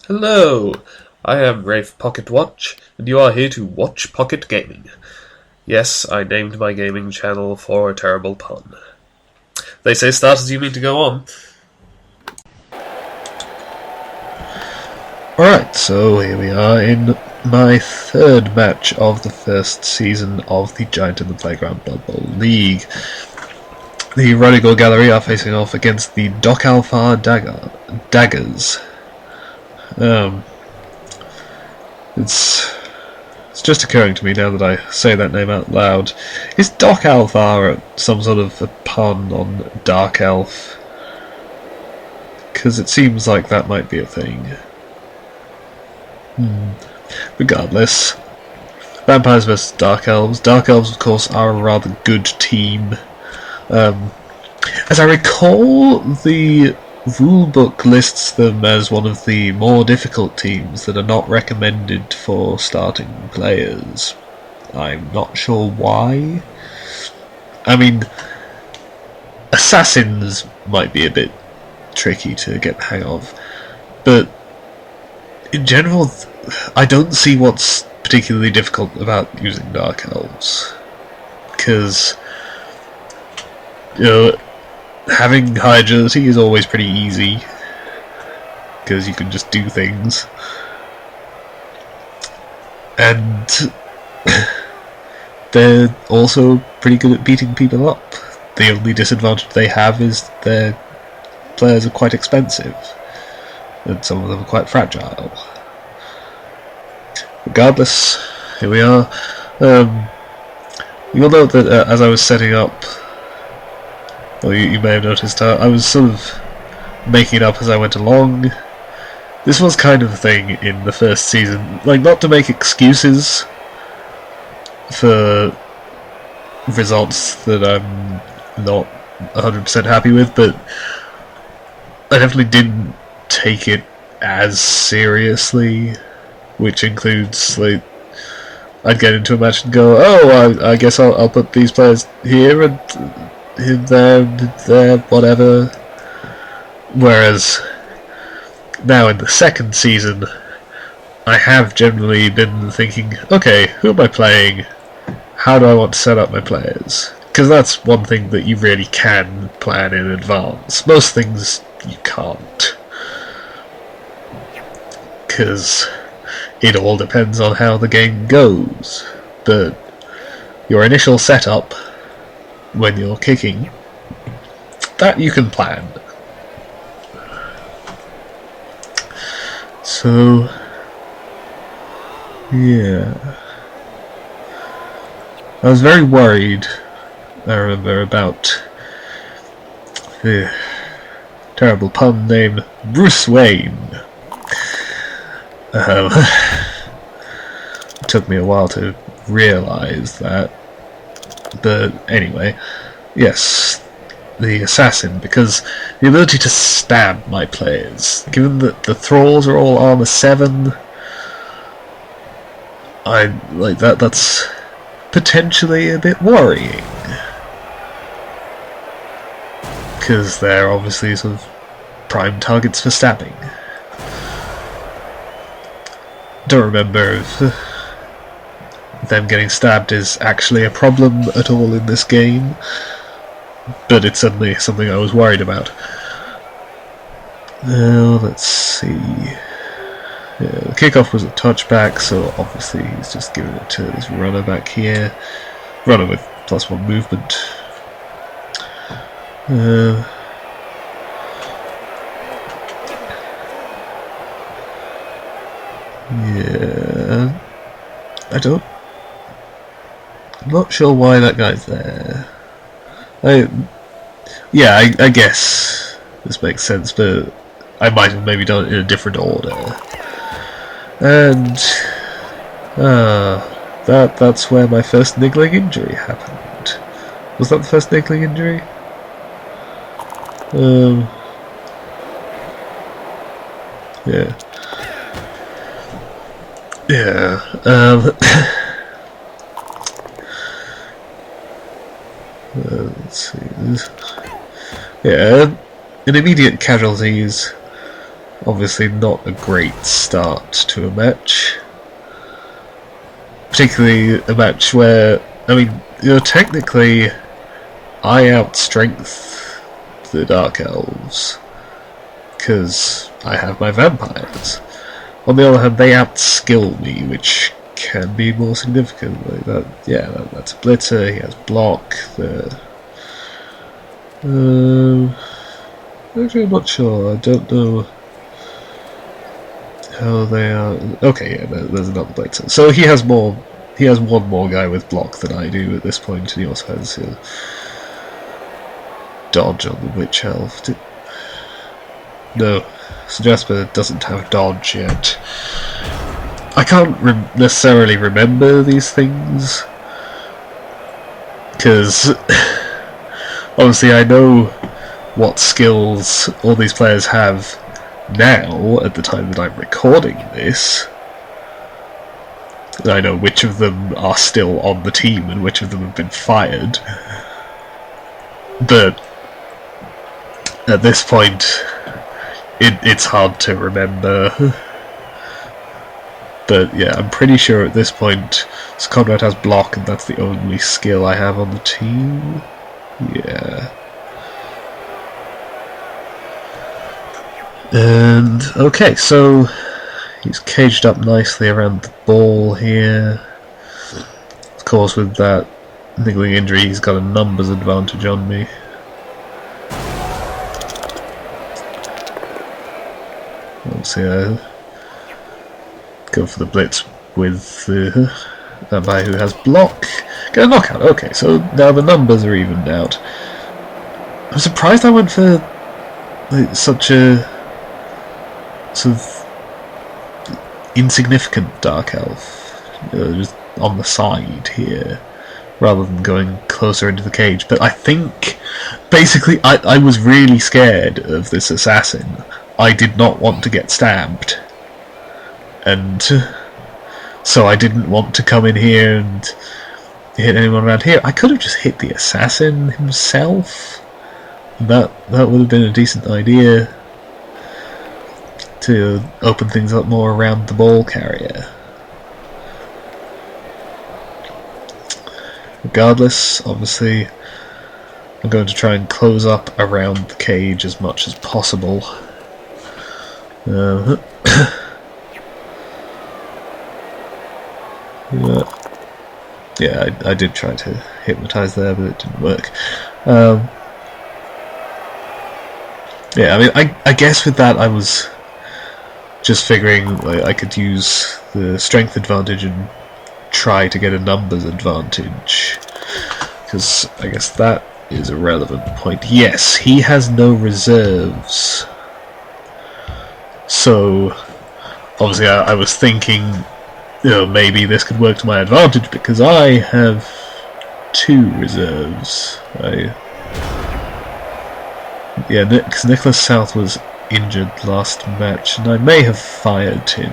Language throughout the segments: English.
Hello, I am Wraith Pocketwatch, and you are here to watch Pocket Gaming. Yes, I named my gaming channel for a terrible pun. They say start as you mean to go on. Alright, so here we are in my third match of the first season of the Giant in the Playground Blood Bowl League. The Ruddigore Gallery are facing off against the Dokkalfar Daggers. It's just occurring to me now that I say that name out loud. Is Dokkalfar some sort of a pun on Dark Elf? Because it seems like that might be a thing. Regardless, Vampires vs Dark Elves. Dark Elves, of course, are a rather good team. As I recall, the rulebook lists them as one of the more difficult teams that are not recommended for starting players. I'm not sure why. I mean, assassins might be a bit tricky to get the hang of, but in general, I don't see what's particularly difficult about using Dark Elves. Because, you know, having high agility is always pretty easy, because you can just do things. And they're also pretty good at beating people up. The only disadvantage they have is their players are quite expensive, and some of them are quite fragile. Regardless, here we are. You'll note that as I was setting up, well, you may have noticed, I was sort of making it up as I went along. This was kind of a thing in the first season, like, not to make excuses for results that I'm not 100% happy with, but I definitely didn't take it as seriously, which includes, like, I'd get into a match and go, oh, I guess I'll put these players here and him there, whatever. Whereas now in the second season, I have generally been thinking, okay, who am I playing? How do I want to set up my players? Because that's one thing that you really can plan in advance. Most things you can't. Because it all depends on how the game goes. But your initial setup, when you're kicking, that you can plan. So, yeah. I was very worried, I remember, about the terrible pun named Bruce Wayne. It took me a while to realise that. But anyway, yes, the assassin, because the ability to stab my players, given that the thralls are all armor 7, I like that's potentially a bit worrying, because they're obviously sort of prime targets for stabbing. Don't remember if them getting stabbed is actually a problem at all in this game, but it's certainly something I was worried about. Now, let's see. Yeah, the kickoff was a touchback, so obviously he's just giving it to his runner back here. Runner with +1 movement. Yeah, I'm not sure why that guy's there. I guess this makes sense, but I might have maybe done it in a different order. And that's where my first niggling injury happened. Was that the first niggling injury? Yeah. Yeah. Let's see. Yeah, in immediate casualties, obviously not a great start to a match. Particularly a match where, I mean, technically I outstrength the Dark Elves because I have my vampires. On the other hand, they outskill me, which can be more significant. Like that's a blitzer. He has block. Actually, I'm not sure. I don't know how they are. Okay, yeah, there's another blitzer. So he has more. He has one more guy with block than I do at this point, and he also has dodge on the Witch Elf. No, so Jasper doesn't have dodge yet. I can't necessarily remember these things, because obviously I know what skills all these players have now at the time that I'm recording this. I know which of them are still on the team and which of them have been fired. But at this point, it's hard to remember. But yeah, I'm pretty sure at this point, so Conrad has block, and that's the only skill I have on the team. Yeah. And okay, so he's caged up nicely around the ball here. Of course, with that niggling injury, he's got a numbers advantage on me. Obviously, I go for the blitz with that guy who has block. Get a knockout. Okay, so now the numbers are evened out. I'm surprised I went for like, such a sort of insignificant Dark Elf, just on the side here, rather than going closer into the cage. But I think, basically, I was really scared of this assassin. I did not want to get stabbed, and so I didn't want to come in here and hit anyone around here. I could have just hit the assassin himself. That would have been a decent idea to open things up more around the ball carrier. Regardless, obviously, I'm going to try and close up around the cage as much as possible. Yeah, I did try to hypnotise there, but it didn't work. Yeah, I mean, I guess with that I was just figuring like, I could use the strength advantage and try to get a numbers advantage, because I guess that is a relevant point. Yes, he has no reserves, so obviously I was thinking, maybe this could work to my advantage because I have 2 reserves. Yeah, because Nicholas South was injured last match, and I may have fired him,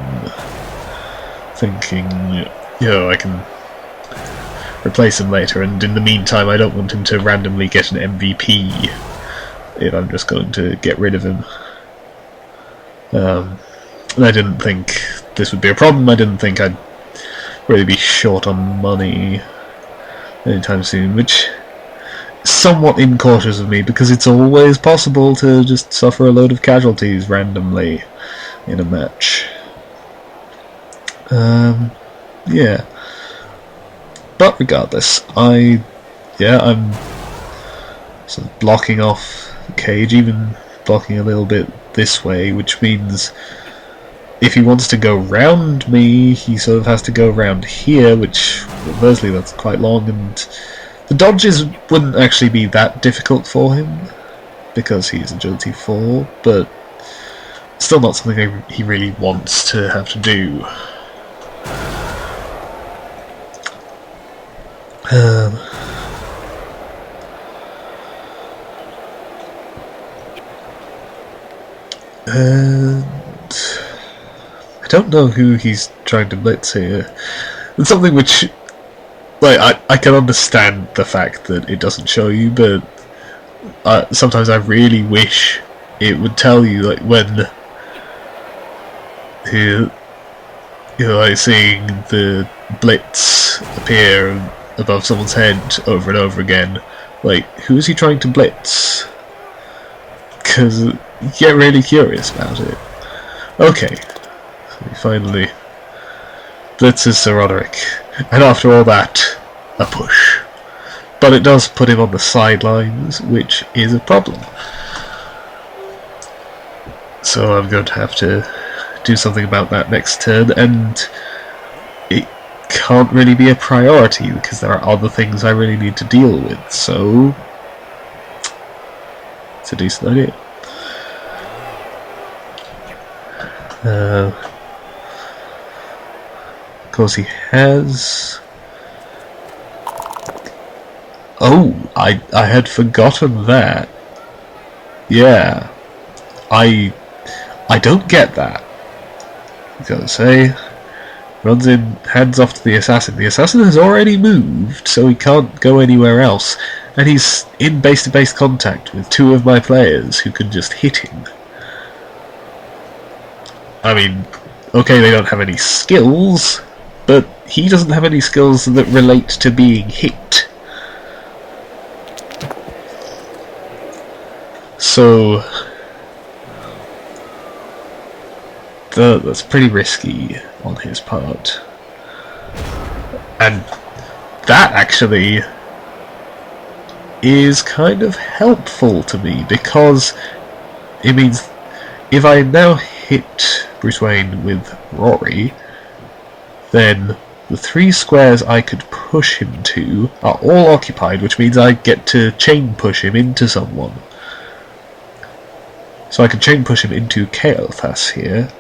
thinking, I can replace him later, and in the meantime I don't want him to randomly get an MVP if I'm just going to get rid of him. And I didn't think this would be a problem. I didn't think I'd really be short on money anytime soon, which is somewhat incautious of me, because it's always possible to just suffer a load of casualties randomly in a match. Yeah. But regardless, I'm sort of blocking off the cage, even blocking a little bit this way, which means if he wants to go round me, he sort of has to go round here, which, reversely, that's quite long, and the dodges wouldn't actually be that difficult for him, because he's agility 4, but still not something he really wants to have to do. And I don't know who he's trying to blitz here. It's something which, like, I can understand the fact that it doesn't show you, but sometimes I really wish it would tell you, like, when You know, like seeing the blitz appear above someone's head over and over again. Like, who is he trying to blitz? Because you get really curious about it. Okay, so he finally blitzes Sir Roderick, and after all that, a push. But it does put him on the sidelines, which is a problem. So I'm going to have to do something about that next turn, and it can't really be a priority because there are other things I really need to deal with, so it's a decent idea. Of course he has... Oh, I had forgotten that. Yeah. I don't get that. Gotta say, runs in, hands off to the assassin. The assassin has already moved, so he can't go anywhere else, and he's in base-to-base contact with two of my players who can just hit him. I mean, okay, they don't have any skills, but he doesn't have any skills that relate to being hit. So that's pretty risky on his part, and that actually is kind of helpful to me because it means if I now hit Bruce Wayne with Rory, then the 3 squares I could push him to are all occupied, which means I get to chain push him into someone. So I can chain push him into Kaothas here,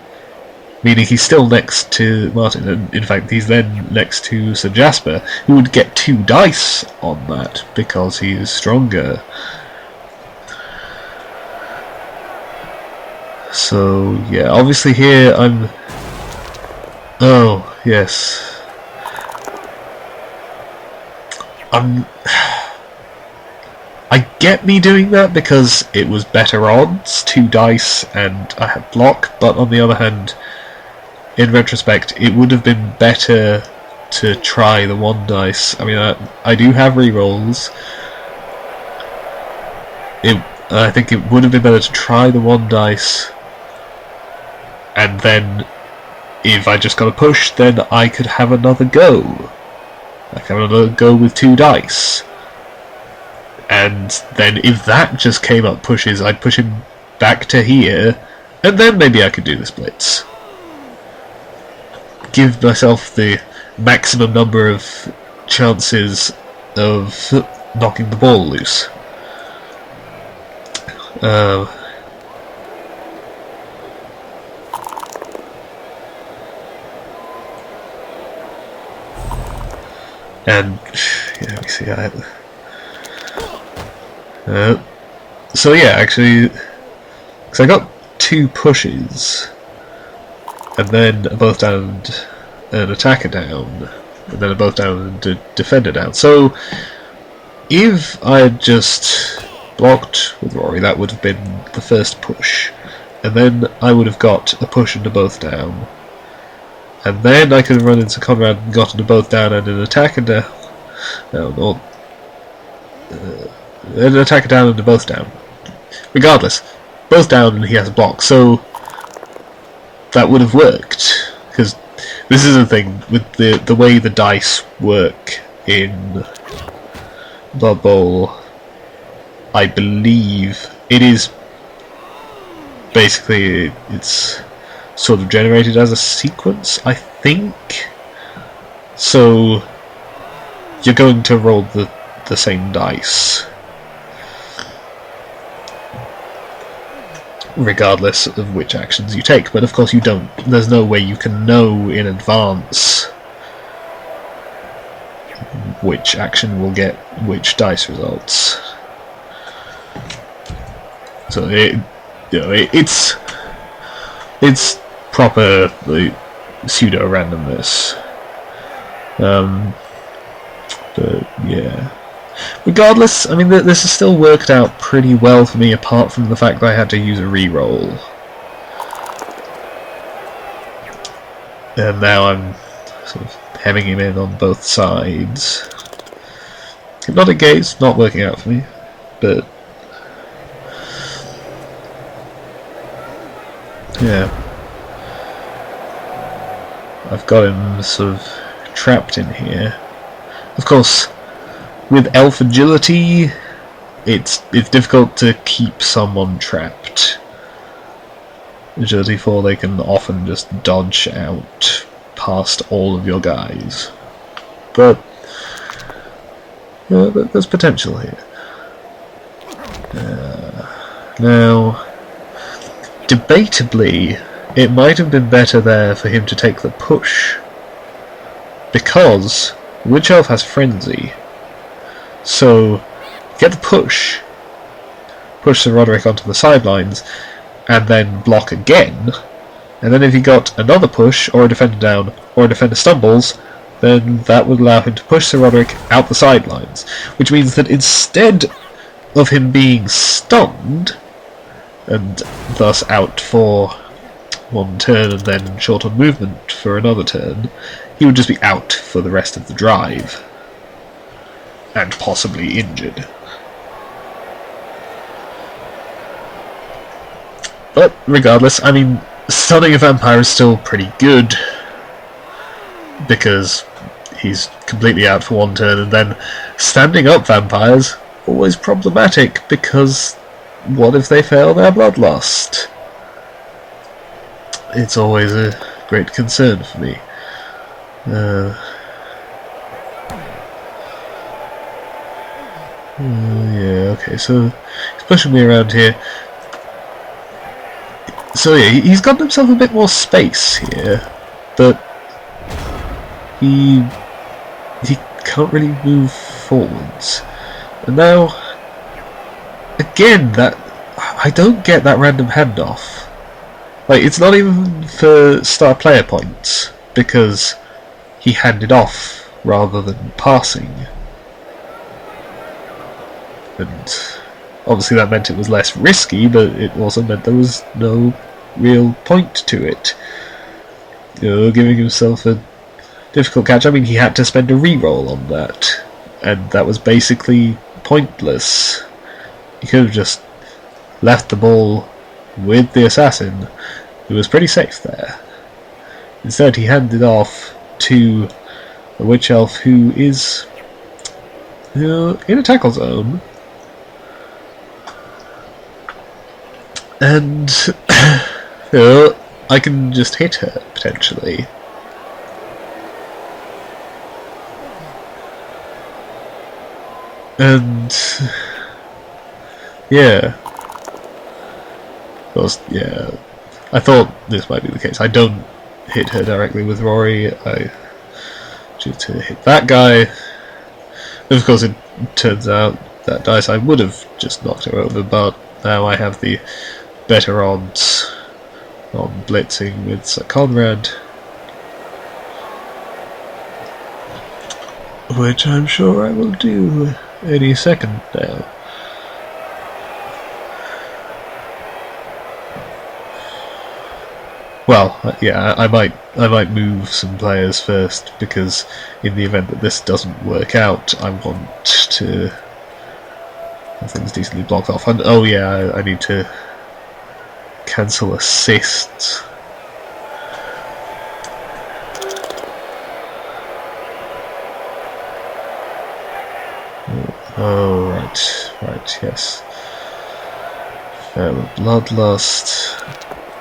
meaning he's still next to Martin, and in fact he's then next to Sir Jasper, who would get 2 dice on that because he is stronger. So yeah, obviously here I'm... Oh, yes. I get me doing that because it was better odds, 2 dice, and I had block, but on the other hand, in retrospect, it would have been better to try the 1 dice. I mean, I do have rerolls. I think it would have been better to try the 1 dice, and then if I just got a push, then I could have another go. I could have another go with 2 dice. And then if that just came up pushes, I'd push him back to here, and then maybe I could do the splits. Give myself the maximum number of chances of knocking the ball loose. And yeah, let me see. So yeah, actually, because I got 2 pushes, and then a both down and an attacker down, and then a both down and a defender down. So if I had just blocked with Rory, that would have been the first push, and then I would have got a push and a both down, and then I could have run into Conrad and gotten a both down and an attacker down. No, not an attacker down and a both down. Regardless, both down and he has a block, so that would have worked. Because this is the thing with the way the dice work in Blood Bowl. I believe it is basically it's sort of generated as a sequence, I think. So you're going to roll the same dice regardless of which actions you take, but of course you don't. There's no way you can know in advance which action will get which dice results. So it's proper pseudo randomness. But yeah. Regardless, I mean, this has still worked out pretty well for me, apart from the fact that I had to use a reroll. And now I'm sort of hemming him in on both sides. Hypnotic Gaze, not working out for me, but yeah. I've got him sort of trapped in here. Of course, with elf agility, it's difficult to keep someone trapped. Agility 4, they can often just dodge out past all of your guys. But there's potential here. Now, debatably, it might have been better there for him to take the push, because Witch Elf has Frenzy. So, get the push Sir Roderick onto the sidelines, and then block again, and then if he got another push, or a defender down, or a defender stumbles, then that would allow him to push Sir Roderick out the sidelines, which means that instead of him being stunned, and thus out for one turn and then short on movement for another turn, he would just be out for the rest of the drive, and possibly injured. But regardless, I mean, stunning a vampire is still pretty good, because he's completely out for one turn, and then standing up vampires, always problematic, because what if they fail their bloodlust? It's always a great concern for me. Yeah, okay, so he's pushing me around here. So yeah, he's got himself a bit more space here, but he can't really move forwards. And now, again, that I don't get that random handoff. Like, it's not even for star player points, because he handed off rather than passing. And obviously that meant it was less risky, but it also meant there was no real point to it. You know, giving himself a difficult catch. I mean, he had to spend a reroll on that, and that was basically pointless. He could have just left the ball with the assassin, who was pretty safe there. Instead, he handed off to a witch elf who is in a tackle zone. And I can just hit her, potentially. And yeah. Of course, yeah. I thought this might be the case. I don't hit her directly with Rory. I choose to hit that guy. And of course, it turns out that dice I would have just knocked her over, but now I have the better odds on blitzing with Sir Conrad, which I'm sure I will do any second now. Well, yeah, I might move some players first, because in the event that this doesn't work out, I want to have things decently blocked off. And oh yeah, I need to cancel assists. Oh, right, yes. Bloodlust.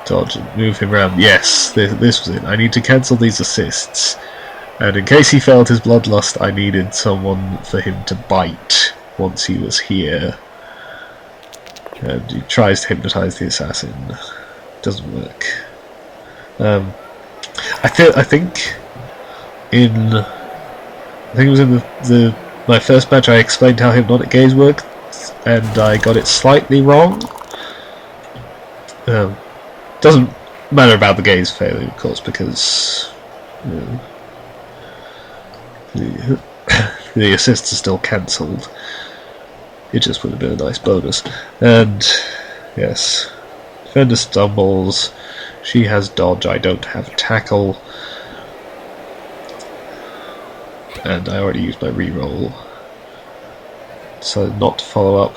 Dodge and move him around. Yes, this was it. I need to cancel these assists. And in case he failed his bloodlust, I needed someone for him to bite once he was here. And he tries to hypnotise the assassin. Doesn't work. I think it was in my first match I explained how hypnotic gaze worked, and I got it slightly wrong. Doesn't matter about the gaze failing, of course, because the assists are still cancelled. It just would have been a nice bonus. And yes, defender stumbles. She has dodge. I don't have tackle. and I already used my reroll, so not to follow up.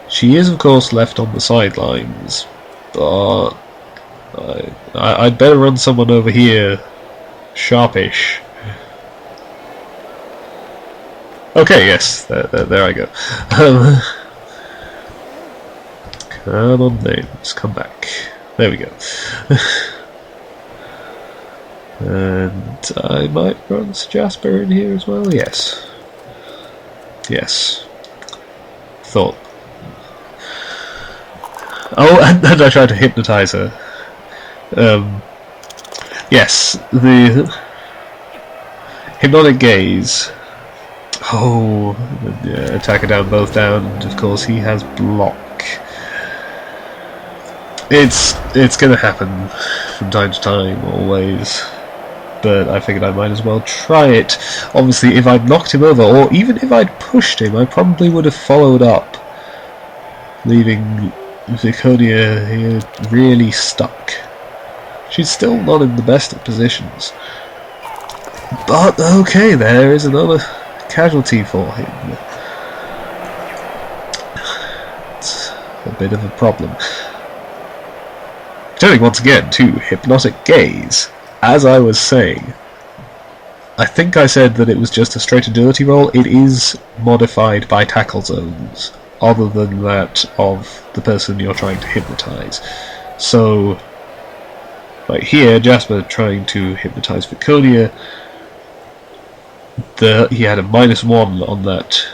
She is, of course, left on the sidelines, but I'd better run someone over here, sharpish. Okay, yes, there I go. Come on, names, come back. There we go. And I might run Jasper in here as well. Yes. Yes. Thought. Oh, and I tried to hypnotise her. Yes, the hypnotic gaze. Oh, yeah, attacker down, both down, and of course he has block. It's gonna happen from time to time, always. But I figured I might as well try it. Obviously, if I'd knocked him over, or even if I'd pushed him, I probably would have followed up, leaving Viconia here really stuck. She's still not in the best of positions. But, okay, there is another casualty for him. It's a bit of a problem. Turning once again to Hypnotic Gaze. As I was saying, I think I said that it was just a straight agility roll. It is modified by tackle zones, other than that of the person you're trying to hypnotise. So, like here, Jasper trying to hypnotise Viconia, he had a -1 on that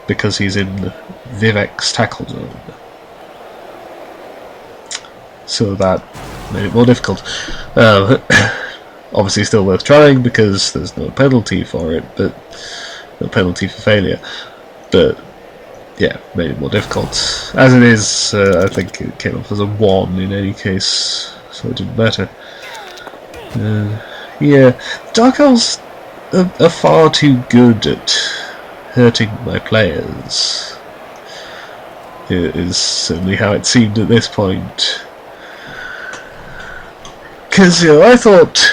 because he's in Vivek's tackle zone. So that made it more difficult. Obviously still worth trying because there's no penalty for it, but no penalty for failure. But yeah, made it more difficult. As it is, I think it came off as a 1 in any case, so it didn't matter. Yeah, Dark Elves are far too good at hurting my players. It is certainly how it seemed at this point. Because, you know, I thought,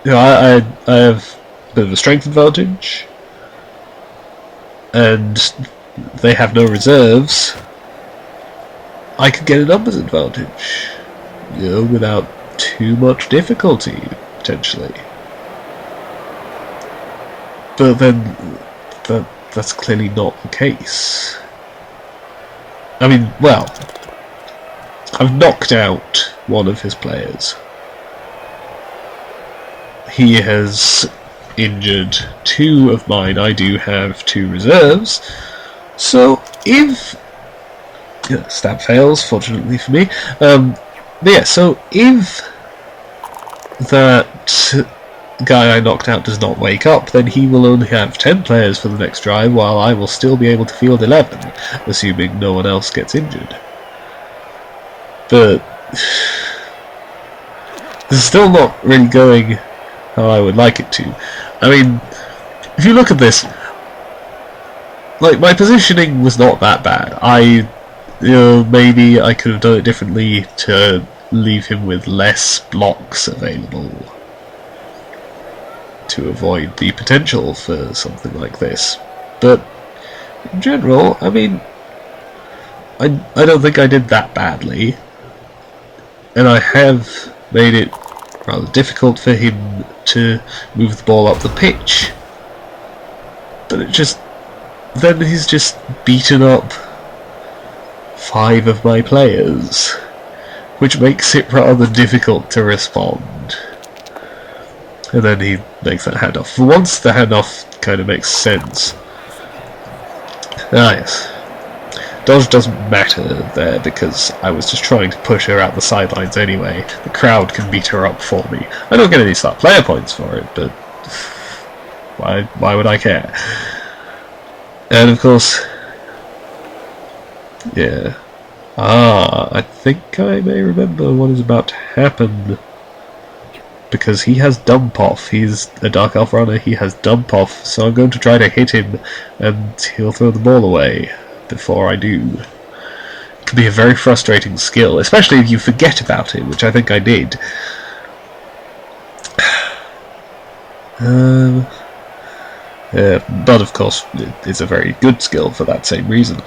you know, I have a bit of a strength advantage, and they have no reserves. I could get a numbers advantage, you know, without too much difficulty, potentially. But then, that's clearly not the case. I mean, well, I've knocked out one of his players. He has injured 2 of mine. I do have 2 reserves. So if stab fails, fortunately for me. But yeah, so if that guy I knocked out does not wake up, then he will only have 10 players for the next drive, while I will still be able to field 11, assuming no one else gets injured. But this is still not really going how I would like it to. I mean, if you look at this, like, my positioning was not that bad. You know, maybe I could have done it differently to leave him with less blocks available to avoid the potential for something like this. But in general, I mean, I don't think I did that badly. And I have made it rather difficult for him to move the ball up the pitch. But it just... then he's just beaten up 5 of my players, which makes it rather difficult to respond. And then he makes that handoff. For once, the handoff kind of makes sense. Ah, yes. Dodge doesn't matter there because I was just trying to push her out the sidelines anyway. The crowd can beat her up for me. I don't get any start player points for it, but why would I care? And of course, yeah. I think I may remember what is about to happen. Because he has Dump Off. He's a Dark Elf runner, he has Dump Off, so I'm going to try to hit him and he'll throw the ball away before I do. It can be a very frustrating skill, especially if you forget about it, which I think I did. But of course, it's a very good skill for that same reason.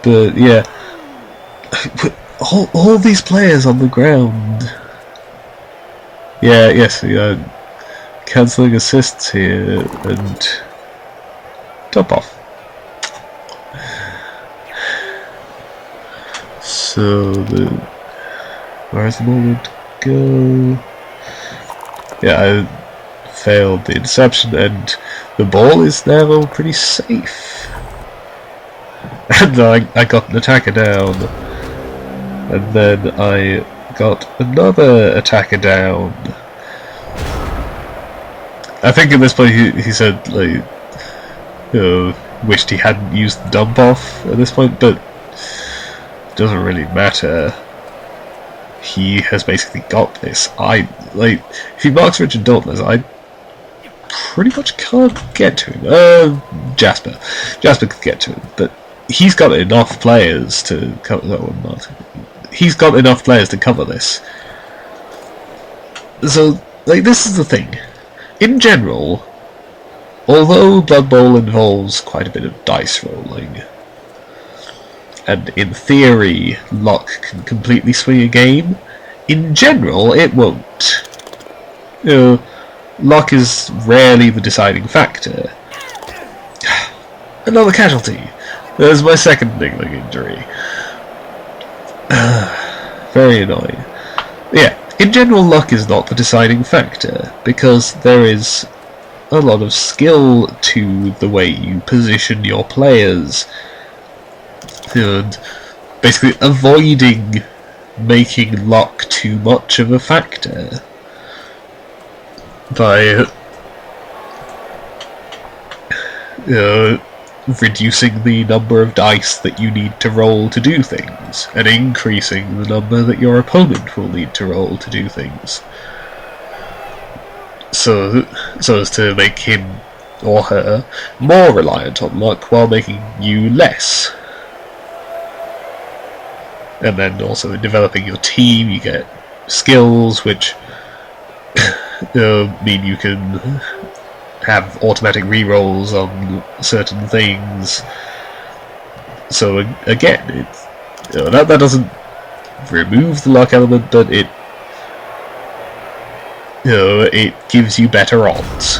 But yeah, all these players on the ground. Yeah, yes, cancelling assists here and top off. So where's the moment go? Yeah, I failed the interception, and the ball is now pretty safe. And I got an attacker down, and then I got another attacker down. I think at this point he said, like, wished he hadn't used the dump off at this point, but it doesn't really matter. He has basically got this. If he marks Richard Dauntless, I pretty much can't get to him. Jasper could get to him, but he's got enough players to cover that one. He's got enough players to cover this. So, this is the thing. In general, although Blood Bowl involves quite a bit of dice rolling, and in theory, luck can completely swing a game, in general, it won't. Luck is rarely the deciding factor. Another casualty. There's my second niggling injury. Very annoying. Yeah, in general, luck is not the deciding factor, because there is a lot of skill to the way you position your players, and basically avoiding making luck too much of a factor by reducing the number of dice that you need to roll to do things, and increasing the number that your opponent will need to roll to do things. So as to make him or her more reliant on luck while making you less. And then also in developing your team, you get skills which mean you can have automatic rerolls on certain things. So again, that doesn't remove the luck element, but it gives you better odds.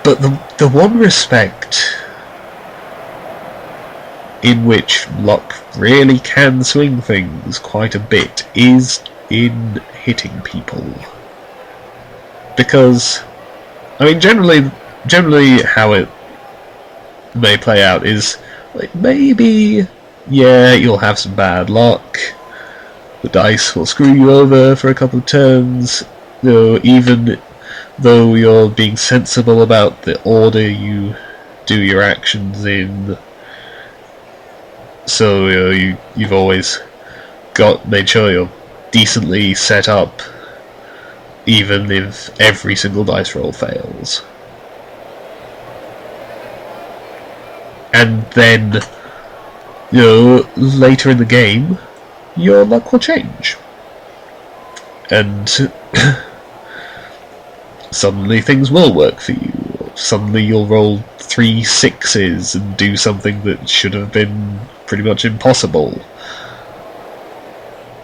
But the one respect in which luck really can swing things quite a bit is in hitting people. Because, I mean, generally how it may play out is, like, maybe, yeah, you'll have some bad luck, the dice will screw you over for a couple of turns, even though you're being sensible about the order you do your actions in. So you've always made sure you're decently set up, even if every single dice roll fails. And then, later in the game, your luck will change. And suddenly things will work for you. Suddenly you'll roll 3 6s and do something that should have been pretty much impossible.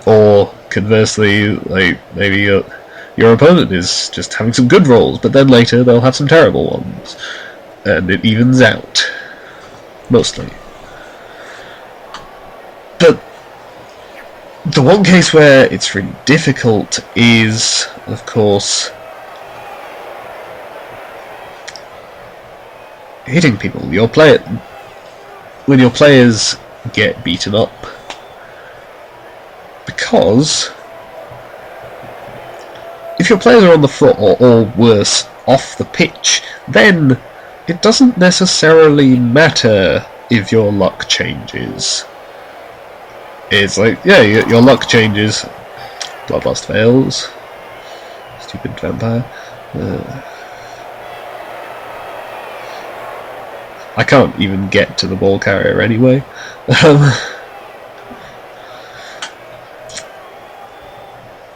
Or, conversely, like, maybe your opponent is just having some good rolls, but then later they'll have some terrible ones. And it evens out. Mostly. But the one case where it's really difficult is, of course, hitting people. When your players get beaten up, because if your players are on the floor, or worse, off the pitch, then it doesn't necessarily matter if your luck changes. It's like, yeah, your luck changes. Bloodlust fails. Stupid vampire. I can't even get to the ball carrier anyway.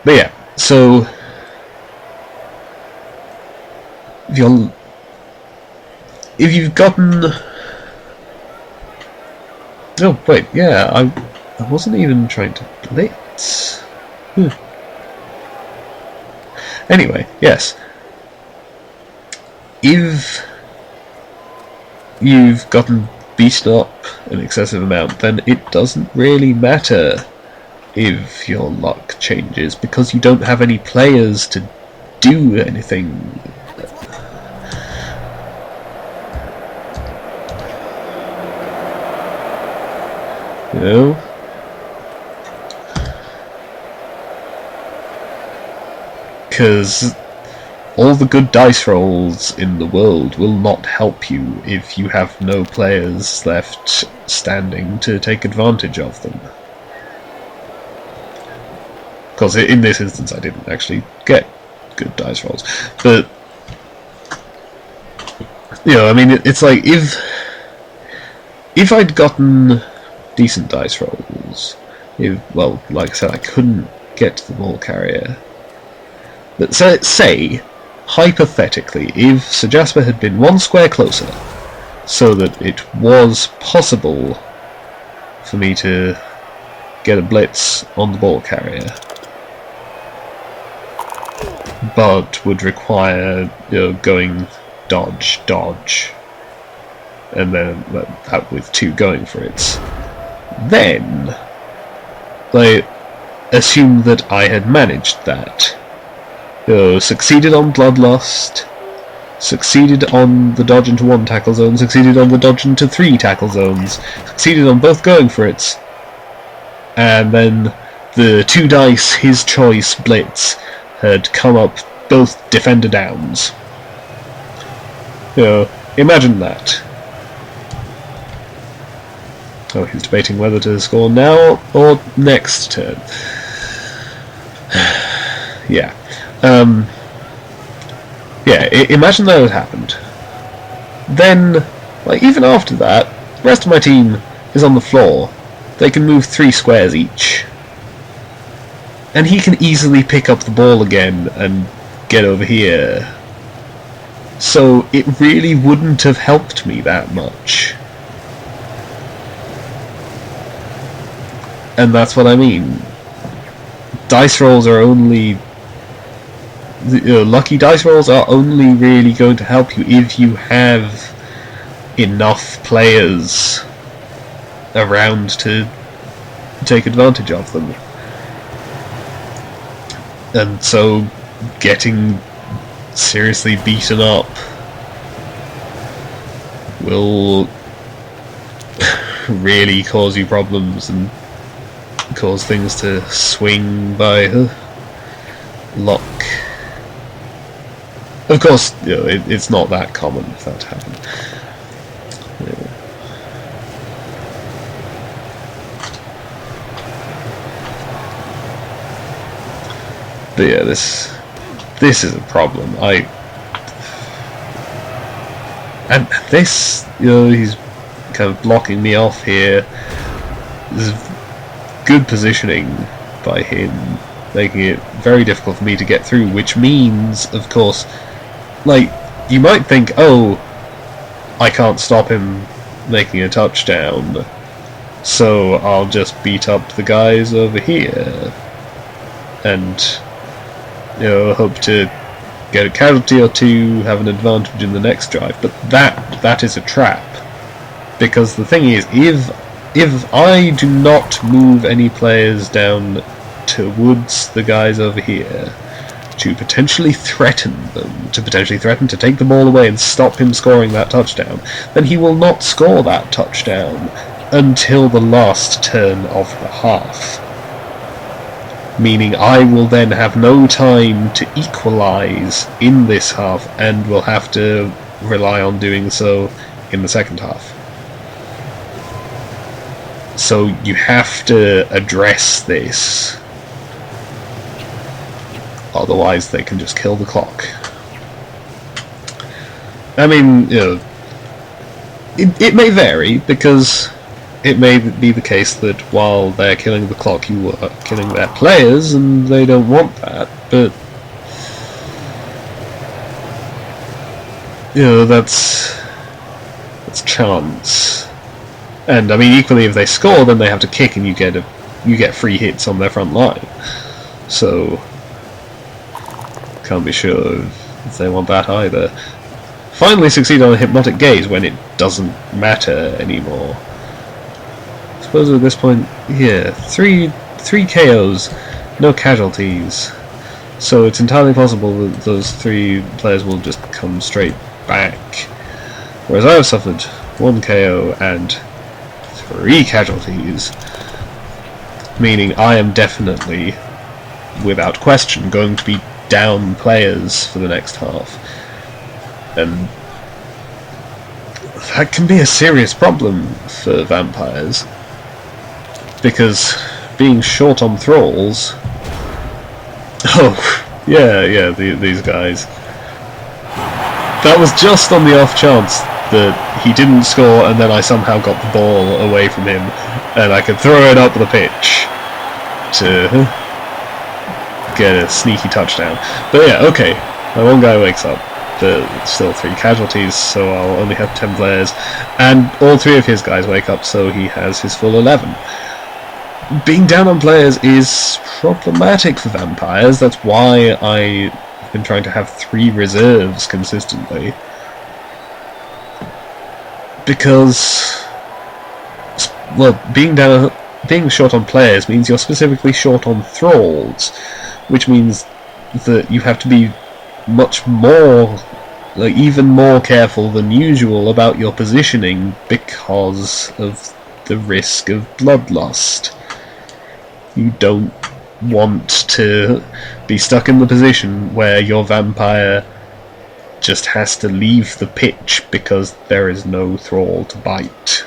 But yeah, so if you've gotten... Oh wait, yeah, I wasn't even trying to blitz. Anyway, yes. If you've gotten beaten up an excessive amount, then it doesn't really matter if your luck changes, because you don't have any players to do anything. You know? Because all the good dice rolls in the world will not help you if you have no players left standing to take advantage of them. Because in this instance I didn't actually get good dice rolls. But, you know, I mean, it's like, if I'd gotten decent dice rolls, well, like I said, I couldn't get to the ball carrier. But say, hypothetically, if Sir Jasper had been one square closer, so that it was possible for me to get a blitz on the ball carrier, but would require, you know, going dodge, dodge, and then that with two going for it, then I assumed that I had managed that. Succeeded on Bloodlust, succeeded on the dodge into 1 tackle zone, succeeded on the dodge into 3 tackle zones, succeeded on both going for it, and then the 2 dice, his choice, blitz, had come up both defender downs. Imagine that. Oh, he's debating whether to score now or next turn. Yeah. Imagine that had happened. Then, like, even after that, the rest of my team is on the floor. They can move 3 squares each. And he can easily pick up the ball again and get over here. So it really wouldn't have helped me that much. And that's what I mean. Dice rolls are only... lucky dice rolls are only really going to help you if you have enough players around to take advantage of them. And so getting seriously beaten up will really cause you problems and cause things to swing by luck. Of course, it's not that common if that happened. Yeah. But yeah, this is a problem. And this, he's kind of blocking me off here. This is good positioning by him, making it very difficult for me to get through, which means, of course, like, you might think, oh, I can't stop him making a touchdown, so I'll just beat up the guys over here and, hope to get a casualty or 2, have an advantage in the next drive. But that is a trap, because the thing is, if I do not move any players down towards the guys over here to potentially threaten them, to take the ball away and stop him scoring that touchdown, then he will not score that touchdown until the last turn of the half. Meaning I will then have no time to equalise in this half and will have to rely on doing so in the second half. So you have to address this, otherwise they can just kill the clock. I mean, it may vary, because it may be the case that while they're killing the clock, you are killing their players, and they don't want that, but that's chance. And I mean, equally, if they score, then they have to kick, and you get free hits on their front line. So can't be sure if they want that either. Finally succeed on a hypnotic gaze when it doesn't matter anymore. I suppose at this point, yeah, three KOs, no casualties. So it's entirely possible that those 3 players will just come straight back. Whereas I have suffered 1 KO and 3 casualties, meaning I am definitely, without question, going to be down players for the next half. And that can be a serious problem for vampires, because being short on thralls... Oh, yeah, these guys. That was just on the off chance that he didn't score and then I somehow got the ball away from him and I could throw it up the pitch to get a sneaky touchdown. But yeah, okay, my one guy wakes up. There's still 3 casualties, so I'll only have 10 players, and all 3 of his guys wake up, so he has his full 11. Being down on players is problematic for vampires. That's why I've been trying to have 3 reserves consistently. Because, well, being short on players means you're specifically short on thralls, which means that you have to be much more, like even more careful than usual about your positioning because of the risk of bloodlust. You don't want to be stuck in the position where your vampire just has to leave the pitch because there is no thrall to bite.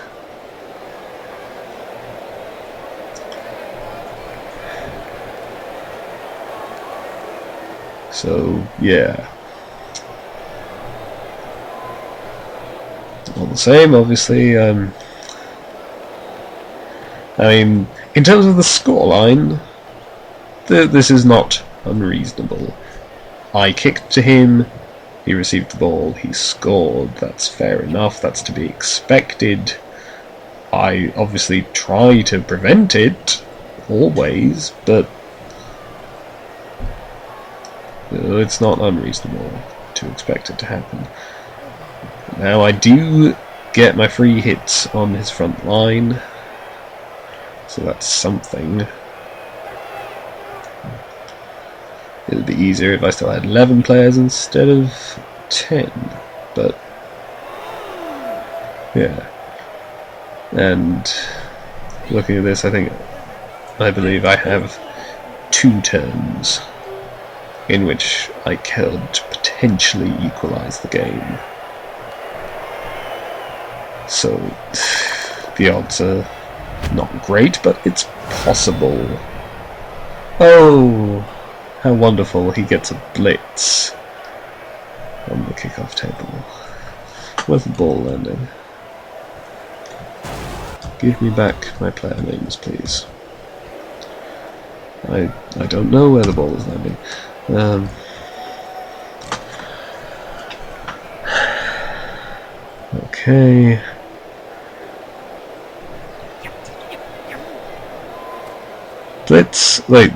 So, yeah. All the same, obviously, I mean, in terms of the scoreline, this is not unreasonable. I kicked to him, he received the ball, he scored, that's fair enough, that's to be expected. I obviously try to prevent it, always, but it's not unreasonable to expect it to happen. Now I do get my free hits on his front line, so that's something. It would be easier if I still had 11 players instead of 10, but yeah. And looking at this, I believe I have 2 turns in which I could potentially equalise the game. So the odds are not great, but it's possible. Oh, how wonderful, he gets a blitz on the kickoff table. Where's the ball landing? Give me back my player names, please. I don't know where the ball is landing. Okay. Blitz, like,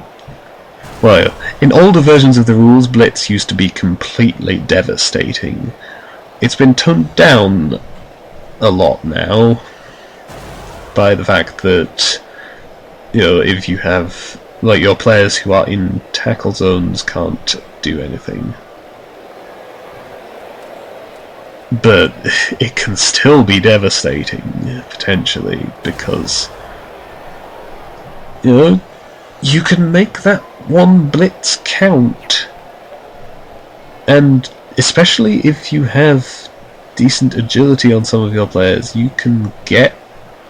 well, in older versions of the rules, Blitz used to be completely devastating. It's been toned down a lot now by the fact that, if you have, like, your players who are in tackle zones can't do anything. But it can still be devastating, potentially, because, you can make that one blitz count, and especially if you have decent agility on some of your players, you can get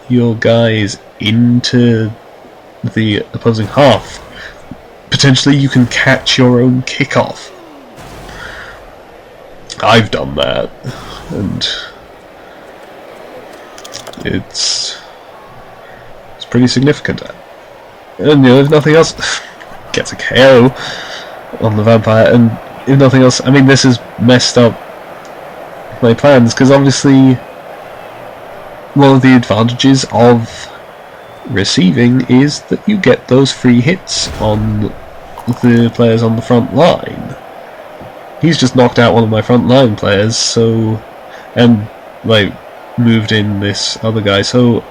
your guys into the opposing half. Potentially you can catch your own kickoff. I've done that, and it's pretty significant. And if nothing else, gets a KO on the vampire, and if nothing else, I mean, this has messed up my plans, because obviously one of the advantages of receiving is that you get those free hits on the players on the front line. He's just knocked out one of my front line players, so, and like moved in this other guy, so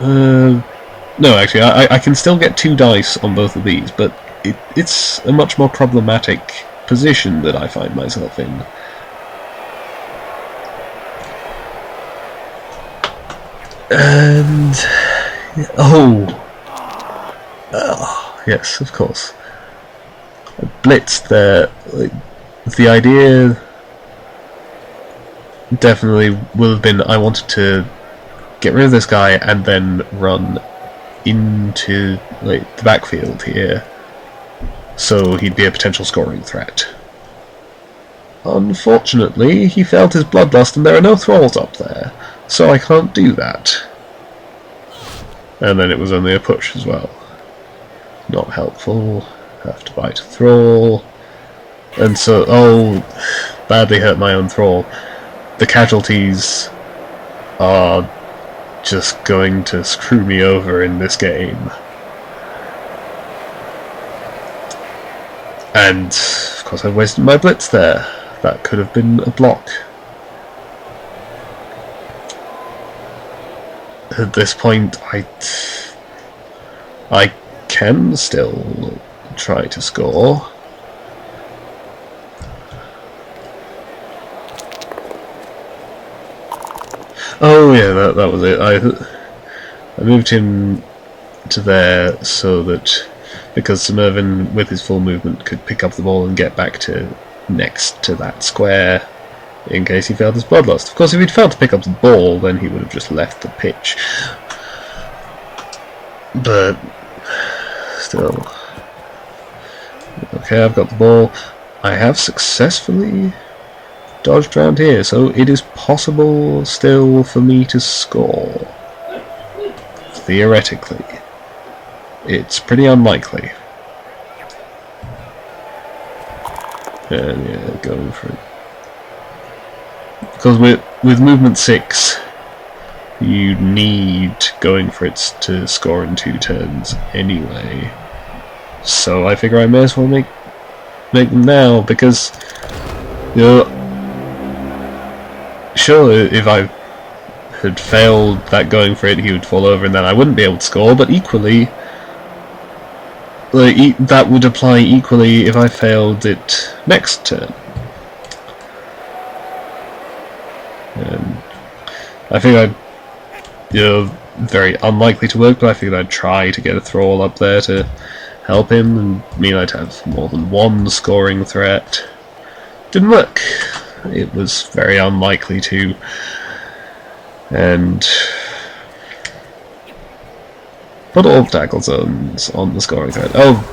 no, actually I can still get 2 dice on both of these, but it's a much more problematic position that I find myself in. And yes, of course, I blitzed there. Like, the idea definitely will have been I wanted to get rid of this guy and then run into like the backfield here, so he'd be a potential scoring threat. Unfortunately, he failed his bloodlust and there are no thralls up there, so I can't do that. And then it was only a push as well. Not helpful. Have to bite a thrall. And so, badly hurt my own thrall. The casualties are just going to screw me over in this game. And, of course, I wasted my blitz there. That could have been a block. At this point, I can still try to score. Oh yeah, that was it. I moved him to there so that, because Sir Mervyn with his full movement could pick up the ball and get back to next to that square in case he failed his bloodlust. Of course, if he'd failed to pick up the ball, then he would have just left the pitch. But still. Okay, I've got the ball. I have successfully dodged around here, so it is possible still for me to score. Theoretically. It's pretty unlikely. And yeah, going for it. Because with movement 6, you need going for it to score in 2 turns anyway. So I figure I may as well make them now, because, you know, sure, if I had failed that going for it, he would fall over and then I wouldn't be able to score, but equally, like, that would apply equally if I failed it next turn. And I think I'd, you know, very unlikely to work, but I figured I'd try to get a thrall up there to help him and mean I'd have more than one scoring threat. Didn't work. It was very unlikely to. And put all tackle zones on the scoring threat. Oh,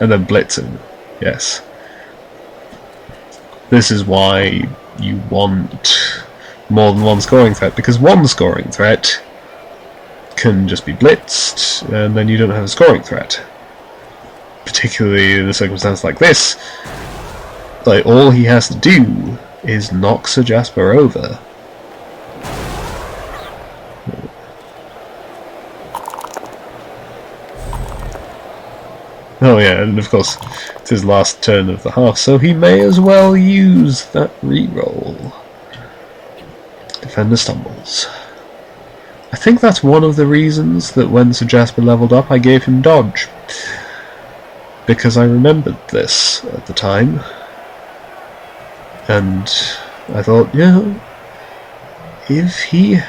and then blitzing. Yes. This is why you want more than one scoring threat, because one scoring threat can just be blitzed, and then you don't have a scoring threat. Particularly in a circumstance like this, like, all he has to do is knock Sir Jasper over. Oh yeah, and of course, it's his last turn of the half, so he may as well use that reroll. Defender stumbles. I think that's one of the reasons that when Sir Jasper leveled up, I gave him dodge. Because I remembered this at the time. And I thought, yeah, if he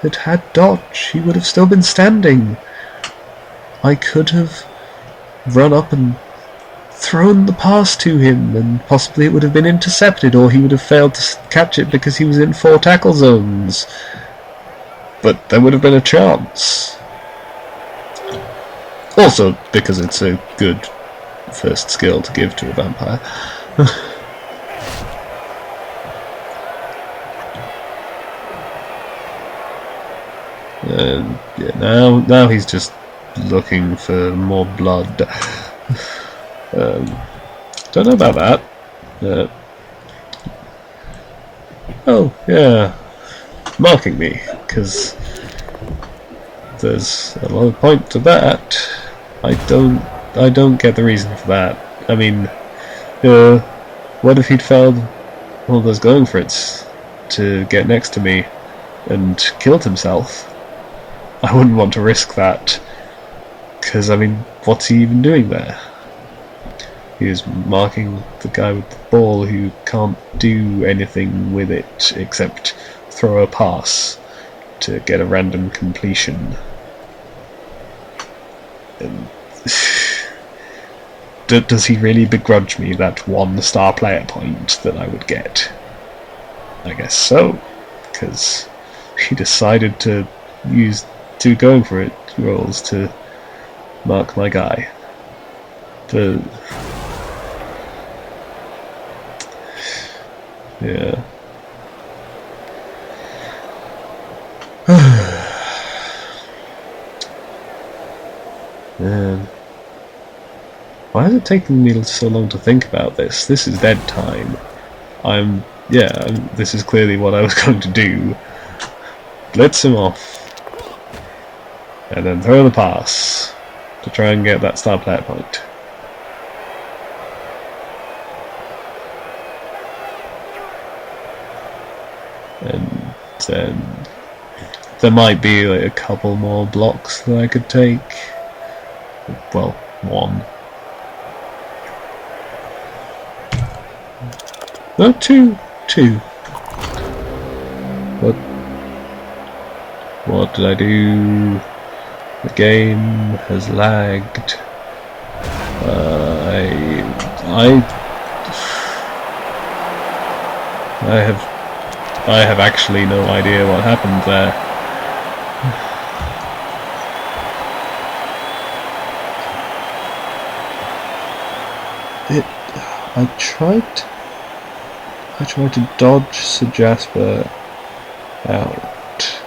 had had dodge, he would have still been standing. I could have run up and thrown the pass to him, and possibly it would have been intercepted, or he would have failed to catch it because he was in 4 tackle zones. But there would have been a chance. Also, because it's a good first skill to give to a vampire. Yeah, now he's just looking for more blood. Don't know about that. Oh, yeah. Marking me, because there's a lot of point to that. I don't get the reason for that. I mean, what if he'd failed all those going for it to get next to me and killed himself? I wouldn't want to risk that, because, I mean, what's he even doing there? He was marking the guy with the ball who can't do anything with it except throw a pass to get a random completion. And does he really begrudge me that 1 star player point that I would get? I guess so, because he decided to use 2 going for it rolls to mark my guy. But yeah. Man. Why is it taking me so long to think about this? This is dead time. This is clearly what I was going to do. Blitz him off. And then throw the pass to try and get that star player point. And then there might be like a couple more blocks that I could take. Well, 1. No, 2. What did I do? The game has lagged. I have actually no idea what happened there. I tried to dodge Sir Jasper out.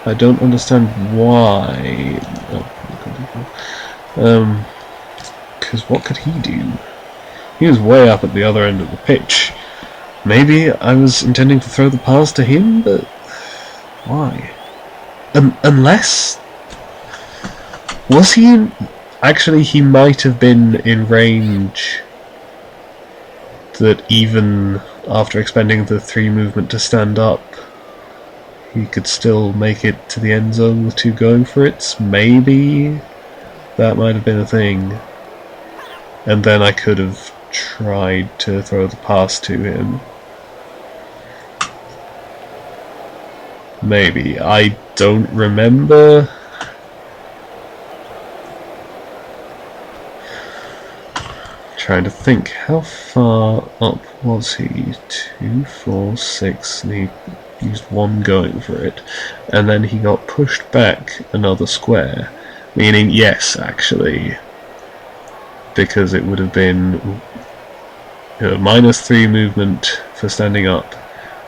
I don't understand why. Because what could he do? He was way up at the other end of the pitch. Maybe I was intending to throw the pass to him, but why? Unless... Was he in... Actually, he might have been in range that even after expending the 3 movement to stand up, he could still make it to the end zone with 2 going for it. Maybe that might have been a thing. And then I could have tried to throw the pass to him. Maybe. I don't remember. Trying to think, how far up was he? 2, 4, 6, and he used 1 going for it, and then he got pushed back another square, meaning yes, actually, because it would have been -3 movement for standing up,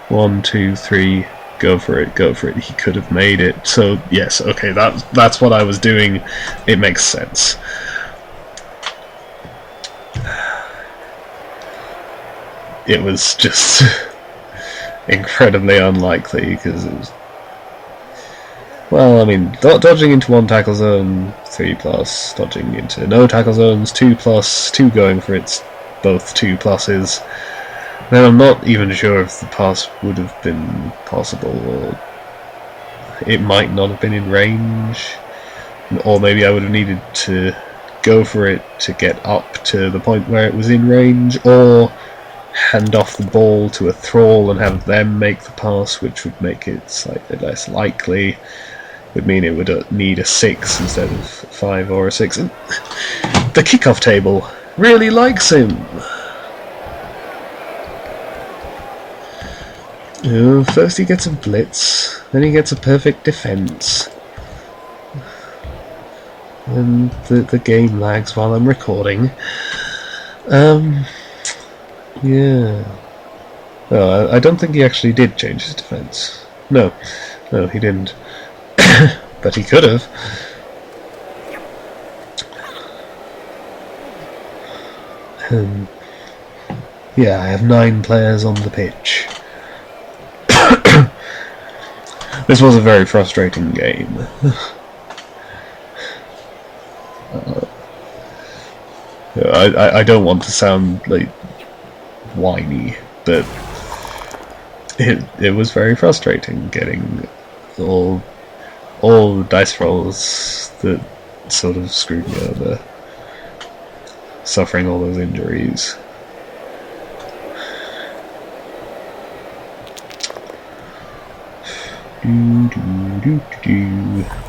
1, 2, 3, go for it, he could have made it, so yes, okay, that's what I was doing, it makes sense. It was just incredibly unlikely, because it was... Well, I mean, dodging into 1 tackle zone, 3+, dodging into no tackle zones, 2+, 2 going for it, both 2 pluses. Then I'm not even sure if the pass would have been possible, or it might not have been in range, or maybe I would have needed to go for it to get up to the point where it was in range, or hand off the ball to a thrall and have them make the pass, which would make it slightly less likely. Would mean it would need a 6 instead of 5 or a 6. And the kickoff table really likes him. First he gets a blitz, then he gets a perfect defense, and the game lags while I'm recording. Yeah. Well, I don't think he actually did change his defense. No, he didn't. But he could have. Yeah, I have 9 players on the pitch. This was a very frustrating game. I don't want to sound like whiny, but it was very frustrating getting all dice rolls that sort of screwed me over, suffering all those injuries.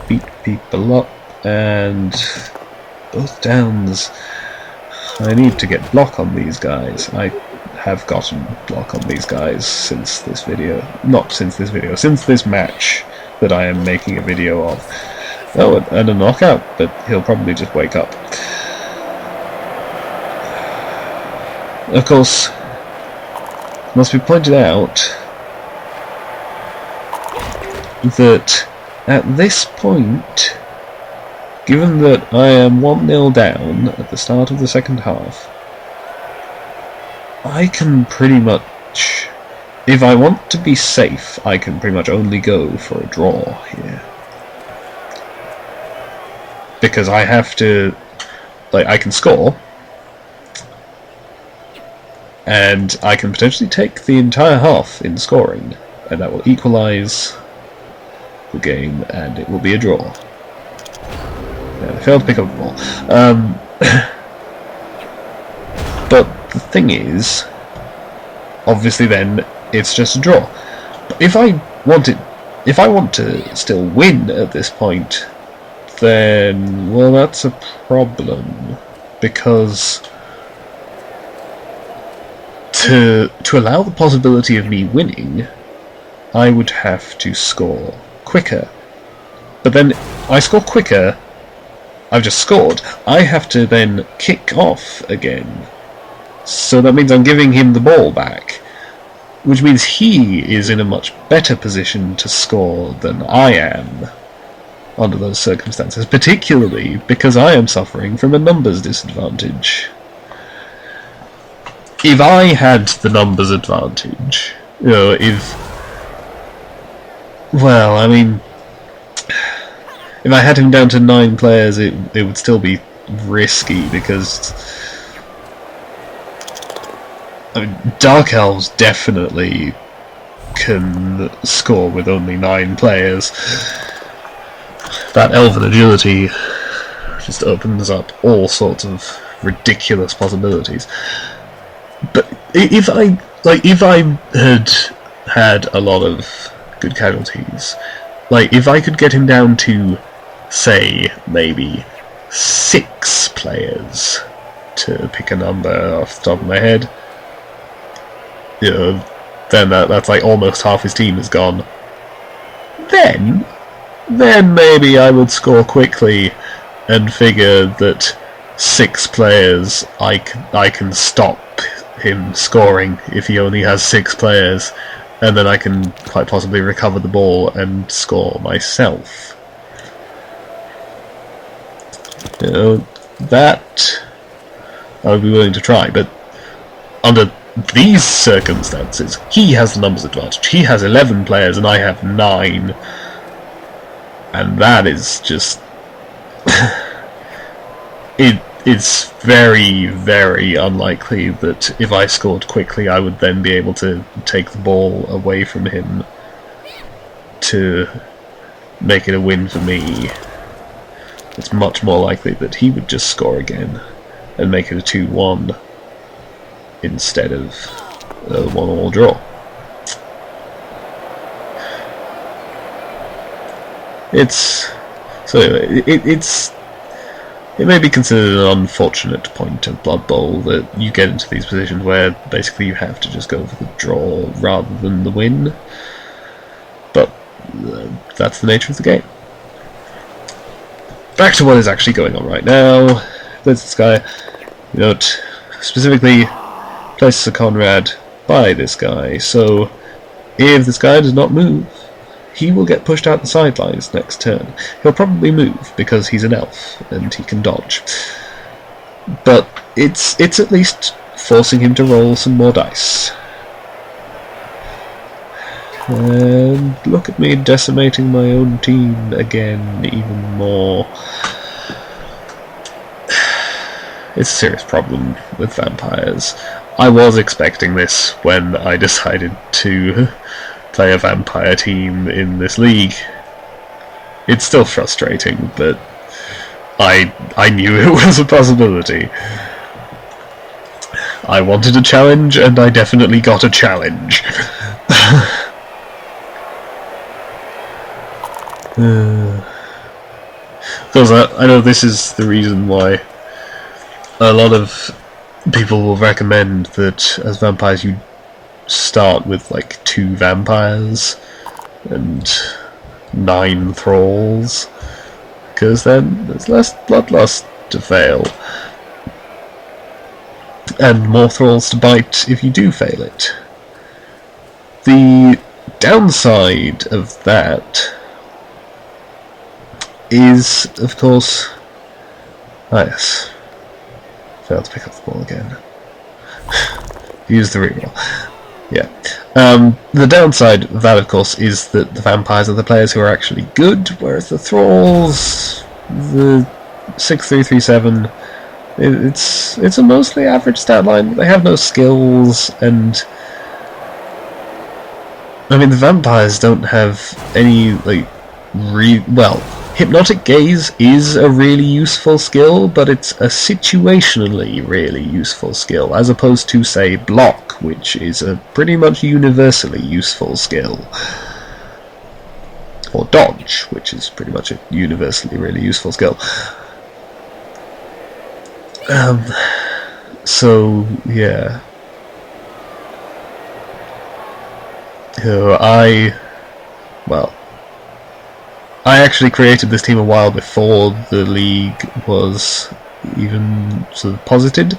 Beat people up, and both downs. I need to get block on these guys. I have gotten block on these guys since this video. Not since this video, since this match that I am making a video of. Oh, and a knockout, but he'll probably just wake up. Of course, it must be pointed out that at this point, given that I am 1-0 down at the start of the second half, I can pretty much, if I want to be safe, I can pretty much only go for a draw here. Because I have to, like, I can score, and I can potentially take the entire half in scoring, and that will equalise the game, and it will be a draw. Yeah, I failed to pick up the ball. But the thing is, obviously then, it's just a draw. But if I want to still win at this point, then, well, that's a problem. Because to allow the possibility of me winning, I would have to score quicker. But then I score quicker, I've just scored, I have to then kick off again. So that means I'm giving him the ball back, which means he is in a much better position to score than I am under those circumstances, particularly because I am suffering from a numbers disadvantage. If I had the numbers advantage, you know, well, I mean, if I had him down to 9 players, it would still be risky, because I mean, Dark Elves definitely can score with only 9 players. That Elven agility just opens up all sorts of ridiculous possibilities. But if I had a lot of good casualties, like if I could get him down to, say, maybe 6 players, to pick a number off the top of my head, you know, then that's like almost half his team is gone. Then maybe I would score quickly and figure that 6 players I can stop him scoring if he only has 6 players, and then I can quite possibly recover the ball and score myself. You know, that I would be willing to try, but under these circumstances, he has the numbers advantage. He has 11 players and I have 9. And that is just... it's very, very unlikely that if I scored quickly I would then be able to take the ball away from him to make it a win for me. It's much more likely that he would just score again and make it a 2-1 instead of a 1-1 draw. It may be considered an unfortunate point of Blood Bowl that you get into these positions where basically you have to just go for the draw rather than the win, but that's the nature of the game. Back to what is actually going on right now. There's this guy, you know, specifically places a Conrad by this guy, so if this guy does not move, he will get pushed out the sidelines next turn. He'll probably move because he's an elf and he can dodge. But it's at least forcing him to roll some more dice. And look at me decimating my own team again, even more. It's a serious problem with vampires. I was expecting this when I decided to play a vampire team in this league. It's still frustrating, but I knew it was a possibility. I wanted a challenge, and I definitely got a challenge. Because I know this is the reason why a lot of people will recommend that as vampires you start with like 2 vampires and 9 thralls, because then there's less bloodlust to fail and more thralls to bite if you do fail it. The downside of that is, of course, yes, failed to pick up the ball again. Use the reroll. Yeah. The downside of that, of course, is that the vampires are the players who are actually good, whereas the thralls, the 6337, it's a mostly average stat line. They have no skills, and I mean the vampires don't have any like well. Hypnotic Gaze is a really useful skill, but it's a situationally really useful skill, as opposed to, say, Block, which is a pretty much universally useful skill. Or Dodge, which is pretty much a universally really useful skill. So, yeah. I actually created this team a while before the league was even sort of posited,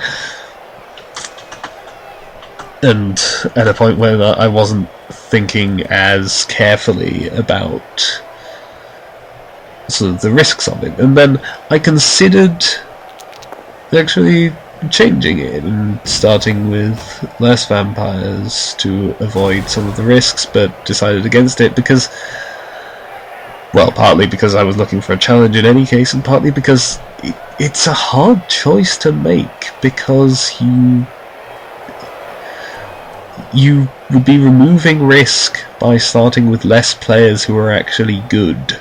and at a point when I wasn't thinking as carefully about sort of the risks of it, and then I considered actually changing it and starting with less vampires to avoid some of the risks, but decided against it because, well, partly because I was looking for a challenge in any case, and partly because it's a hard choice to make, because you would be removing risk by starting with less players who are actually good.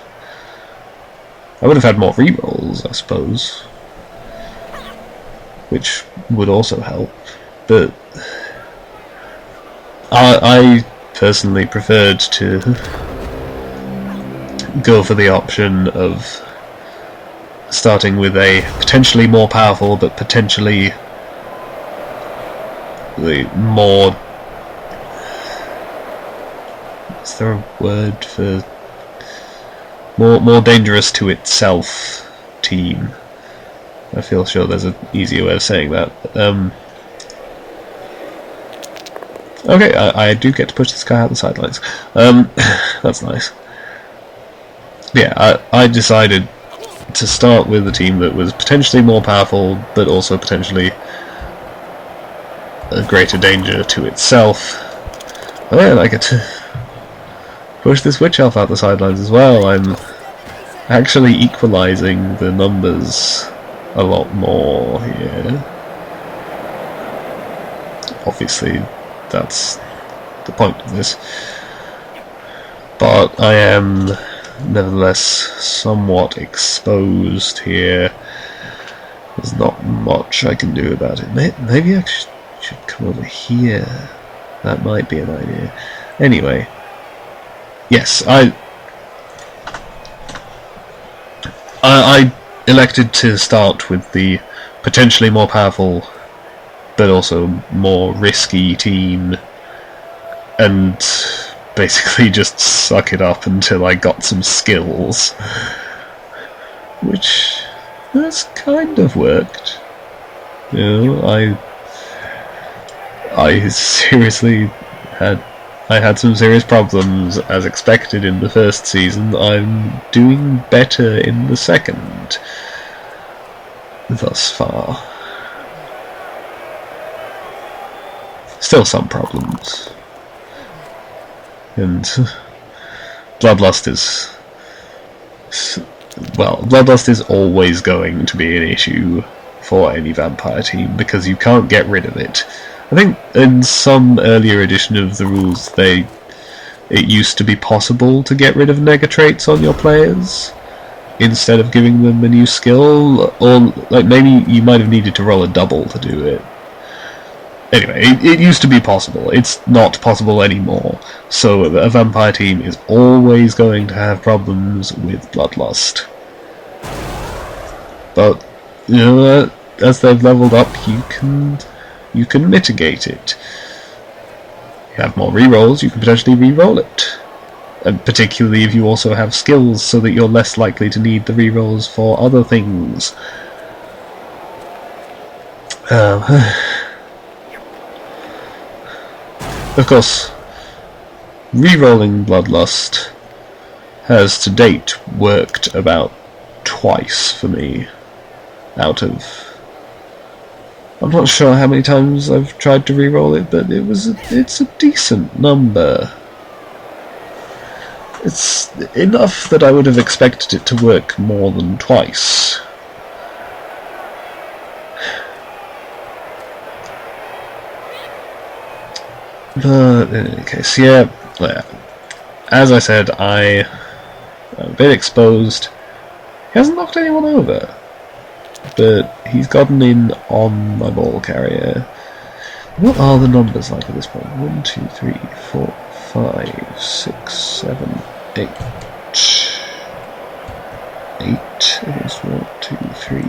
I would have had more rerolls, I suppose, which would also help, but I personally preferred to go for the option of starting with a potentially more powerful but potentially more, is there a word for more dangerous to itself team? I feel sure there's an easier way of saying that. Okay, I do get to push this guy out the sidelines. That's nice. Yeah, I decided to start with a team that was potentially more powerful, but also potentially a greater danger to itself. Oh yeah, and I get to push this witch elf out the sidelines as well. I'm actually equalising the numbers a lot more here. Obviously, that's the point of this. But I am nevertheless somewhat exposed here. There's not much I can do about it. Maybe I should come over here. That might be an idea. Anyway, yes, I elected to start with the potentially more powerful but also more risky team, and basically just suck it up until I got some skills, which has kind of worked. You know, I seriously had I had some serious problems, as expected in the first season. I'm doing better in the second, thus far. Still some problems. And Bloodlust is... well, Bloodlust is always going to be an issue for any vampire team, because you can't get rid of it. I think in some earlier edition of the rules, it used to be possible to get rid of negatraits on your players, instead of giving them a new skill, or like maybe you might have needed to roll a double to do it. Anyway, it used to be possible. It's not possible anymore. So a vampire team is always going to have problems with Bloodlust. But, you know, as they've leveled up, you can mitigate it. You have more rerolls, you can potentially reroll it. And particularly if you also have skills, so that you're less likely to need the rerolls for other things. Of course, rerolling Bloodlust has to date worked about twice for me out of... I'm not sure how many times I've tried to reroll it, but it's a decent number. It's enough that I would have expected it to work more than twice. But in any case, yeah, as I said, I'm a bit exposed. He hasn't knocked anyone over, but he's gotten in on my ball carrier. What are the numbers like at this point? 1, 2, 3, 4, 5, 6, 7, 8. 8 against 1, 2, 3,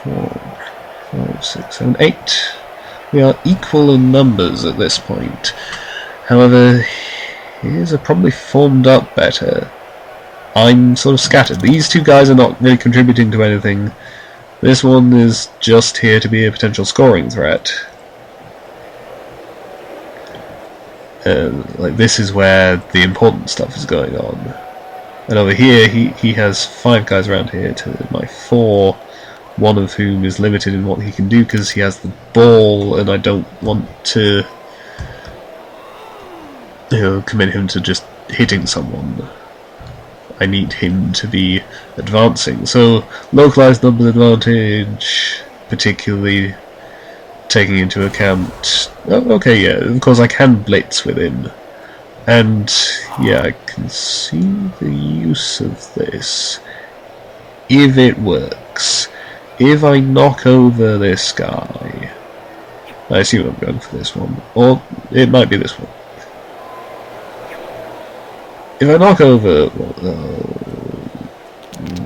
4, 5, 6, 7, 8. We are equal in numbers at this point. However, his are probably formed up better. I'm sort of scattered. These two guys are not really contributing to anything. This one is just here to be a potential scoring threat. Like, this is where the important stuff is going on. And over here, he has 5 guys around here to my 4. One of whom is limited in what he can do because he has the ball, and I don't want to, you know, commit him to just hitting someone. I need him to be advancing. So, localized numbers advantage, particularly taking into account... Oh, okay, yeah, of course I can blitz with him. And, yeah, I can see the use of this. If it works. If I knock over this guy, I assume I'm going for this one, or it might be this one. If I knock over,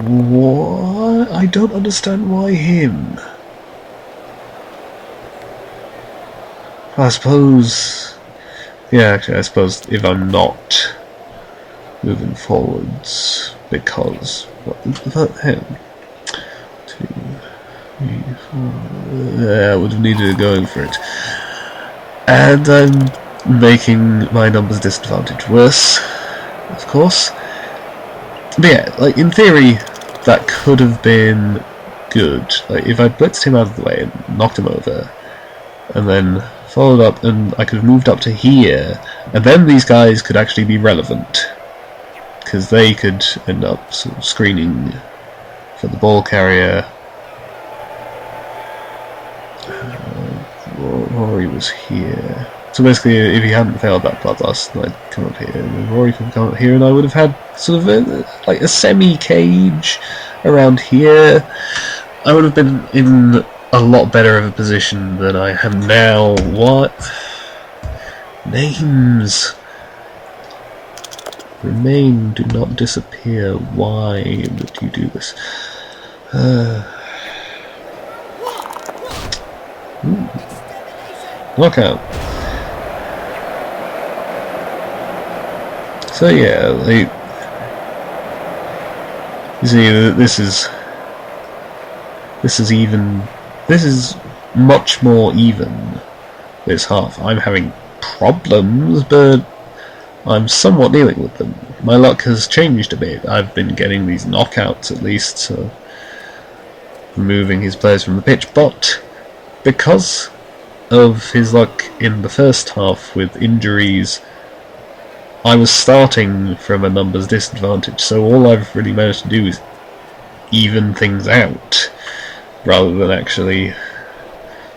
what? I don't understand why him. I suppose, yeah, actually, I suppose if I'm not moving forwards, because him. 2, 3, 4. Yeah, I would have needed going for it. And I'm making my numbers disadvantage worse, of course. But yeah, like, in theory, that could have been good. Like, if I blitzed him out of the way and knocked him over, and then followed up, and I could have moved up to here, and then these guys could actually be relevant, because they could end up sort of screening for the ball carrier. Rory was here. So basically, if he hadn't failed that Bloodlust, I'd come up here, and Rory could come up here, and I would have had sort of like a semi-cage around here. I would have been in a lot better of a position than I am now. What? Names remain, do not disappear. Why would you do this? Knockout. So yeah, like, you see, this is much more even, this half. I'm having problems, but I'm somewhat dealing with them. My luck has changed a bit. I've been getting these knockouts at least, so removing his players from the pitch, but because of his luck in the first half with injuries, I was starting from a numbers disadvantage, so all I've really managed to do is even things out, rather than actually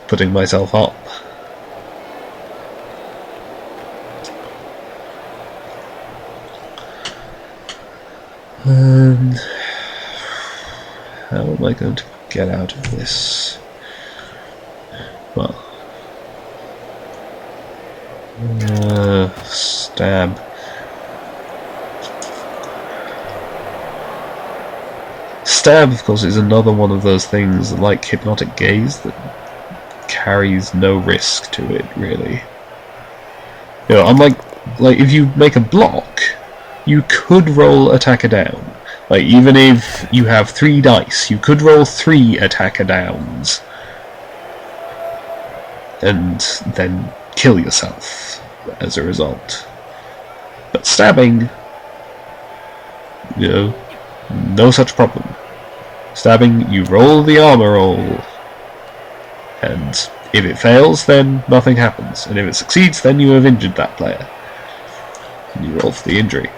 putting myself up. How am I going to get out of this? Well, stab. Stab, of course, is another one of those things like Hypnotic Gaze that carries no risk to it, really. You know, unlike if you make a block, you could roll attacker down. Like, even if you have 3 dice, you could roll 3 attacker downs and then kill yourself as a result. But stabbing, you know, no such problem. Stabbing, you roll the armor roll, and if it fails, then nothing happens, and if it succeeds, then you have injured that player, and you roll for the injury.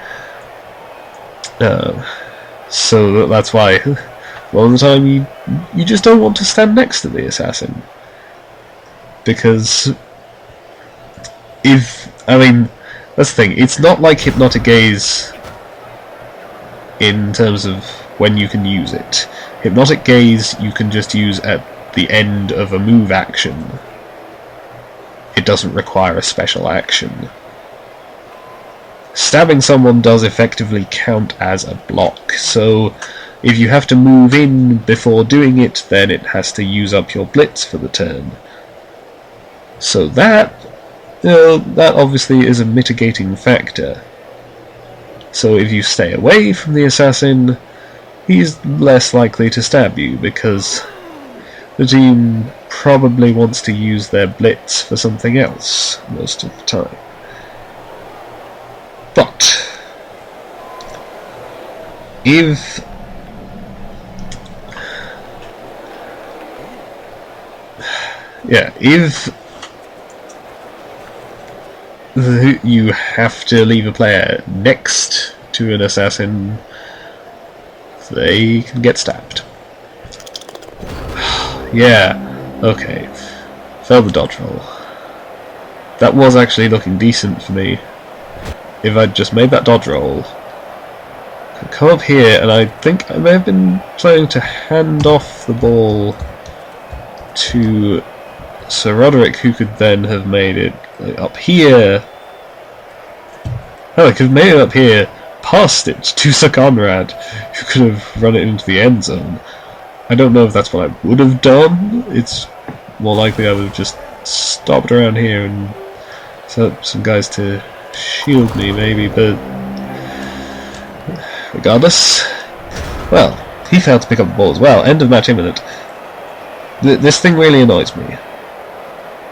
So that's why a lot of the time you just don't want to stand next to the assassin, because that's the thing, it's not like Hypnotic Gaze in terms of when you can use it. Hypnotic Gaze you can just use at the end of a move action. It doesn't require a special action. Stabbing someone does effectively count as a block, so if you have to move in before doing it, then it has to use up your blitz for the turn. So that obviously is a mitigating factor. So if you stay away from the assassin, he's less likely to stab you, because the team probably wants to use their blitz for something else most of the time. But if you have to leave a player next to an assassin, they can get stabbed. Yeah, okay. Failed the dodge roll. That was actually looking decent for me. If I'd just made that dodge roll, I'd come up here, and I think I may have been planning to hand off the ball to Sir Roderick, who could then have made it up here. Oh, I could have made it up here, past it to Sir Conrad, who could have run it into the end zone. I don't know if that's what I would have done. It's more likely I would have just stopped around here and set up some guys to shield me, maybe, but regardless. Well, he failed to pick up the ball as well. End of match imminent. This thing really annoys me.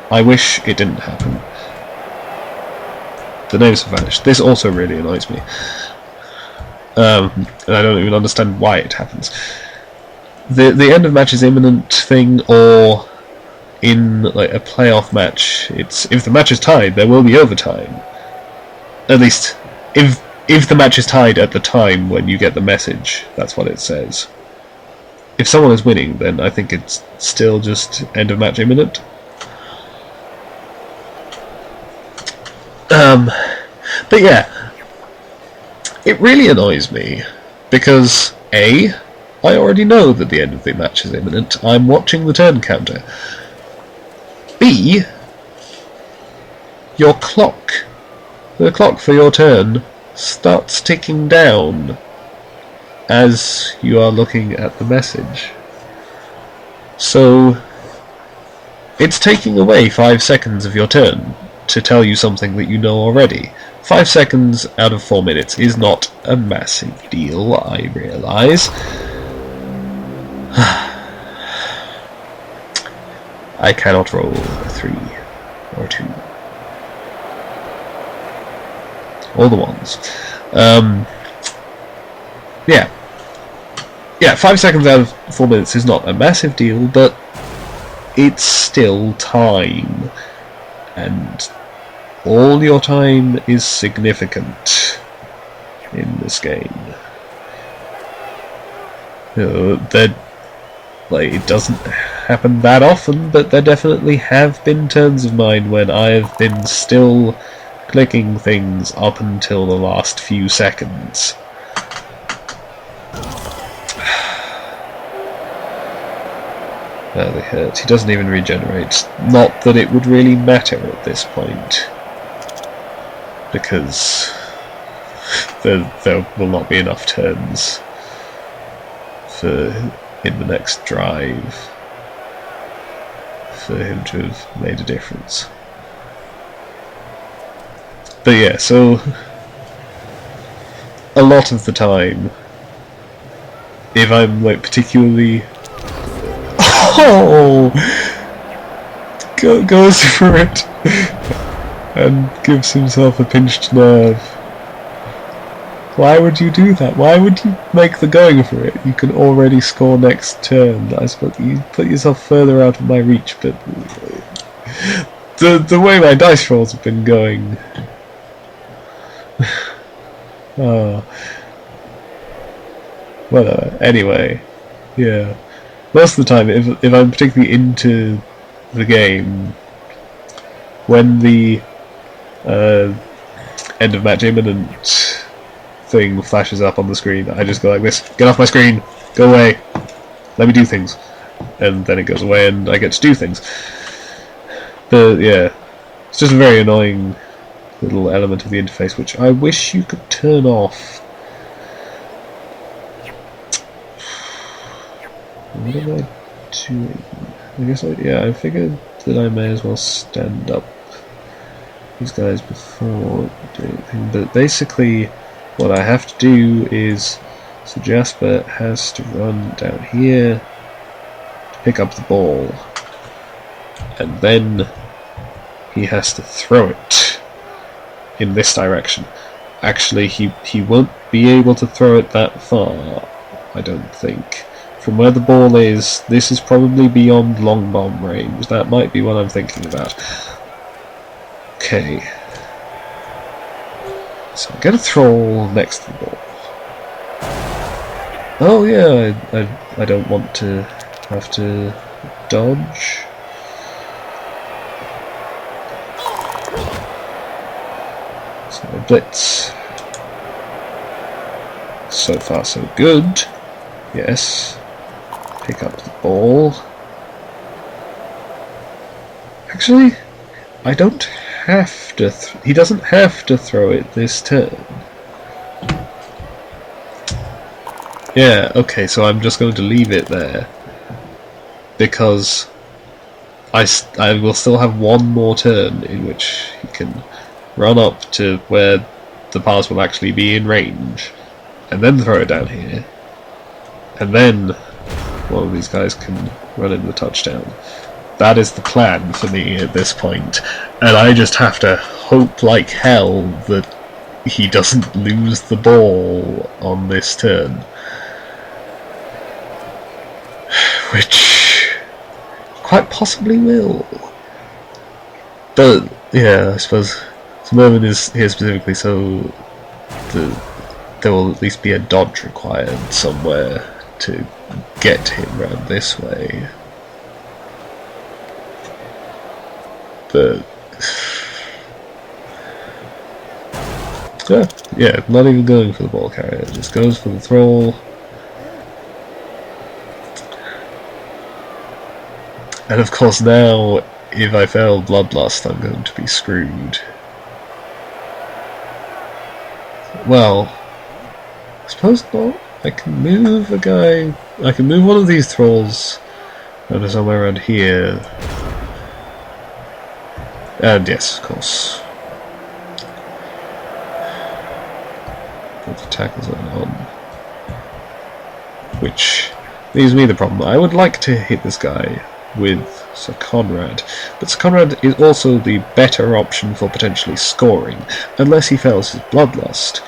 I wish it didn't happen. The names have vanished. This also really annoys me. And I don't even understand why it happens. The end of match is imminent thing, or in like a playoff match, it's if the match is tied, there will be overtime. At least, if the match is tied at the time when you get the message, that's what it says. If someone is winning, then I think it's still just end of match imminent. But yeah, it really annoys me, because A, I already know that the end of the match is imminent. I'm watching the turn counter. B, your clock. The clock for your turn starts ticking down as you are looking at the message. So it's taking away 5 seconds of your turn to tell you something that you know already. 5 seconds out of 4 minutes is not a massive deal, I realise. I cannot roll a 3 or a 2. all the ones. Yeah. Yeah, 5 seconds out of 4 minutes is not a massive deal, but it's still time. And all your time is significant in this game. It doesn't happen that often, but there definitely have been turns of mine when I have been still clicking things up until the last few seconds. Badly hurt. He doesn't even regenerate. Not that it would really matter at this point, because there will not be enough turns in the next drive for him to have made a difference. But yeah, so a lot of the time, if I'm like particularly goes for it and gives himself a pinched nerve. Why would you do that? Why would you make the going for it? You can already score next turn. I suppose you put yourself further out of my reach, but the way my dice rolls have been going. Whatever. Anyway, yeah. Most of the time, if I'm particularly into the game, when the end of match imminent thing flashes up on the screen, I just go like this: get off my screen, go away, let me do things. And then it goes away and I get to do things. But yeah, it's just a very annoying little element of the interface which I wish you could turn off. What am I doing? I guess I figured that I may as well stand up these guys before doing anything. But basically, what I have to do is, so Jasper has to run down here to pick up the ball, and then he has to throw it in this direction. Actually, he won't be able to throw it that far, I don't think. From where the ball is, this is probably beyond long bomb range. That might be what I'm thinking about. Okay. So I'm going to throw next to the ball. Oh yeah, I don't want to have to dodge. So blitz. So far so good. Yes. Pick up the ball. Actually, I don't have to. He doesn't have to throw it this turn. Yeah, okay, so I'm just going to leave it there because I will still have one more turn in which he can run up to where the pass will actually be in range, and then throw it down here, and then one of these guys can run in the touchdown. That is the plan for me at this point, and I just have to hope like hell that he doesn't lose the ball on this turn. Which quite possibly will. But yeah, I suppose Mervyn is here specifically so there will at least be a dodge required somewhere to get him round this way. But yeah, not even going for the ball carrier, just goes for the throw. And of course now, if I fail Bloodlust, I'm going to be screwed. Well, I suppose not. I can move a guy. I can move one of these thralls over somewhere around here. And yes, of course. Put the tackles on. Which leaves me the problem. I would like to hit this guy with Sir Conrad, but Sir Conrad is also the better option for potentially scoring, unless he fails his Bloodlust,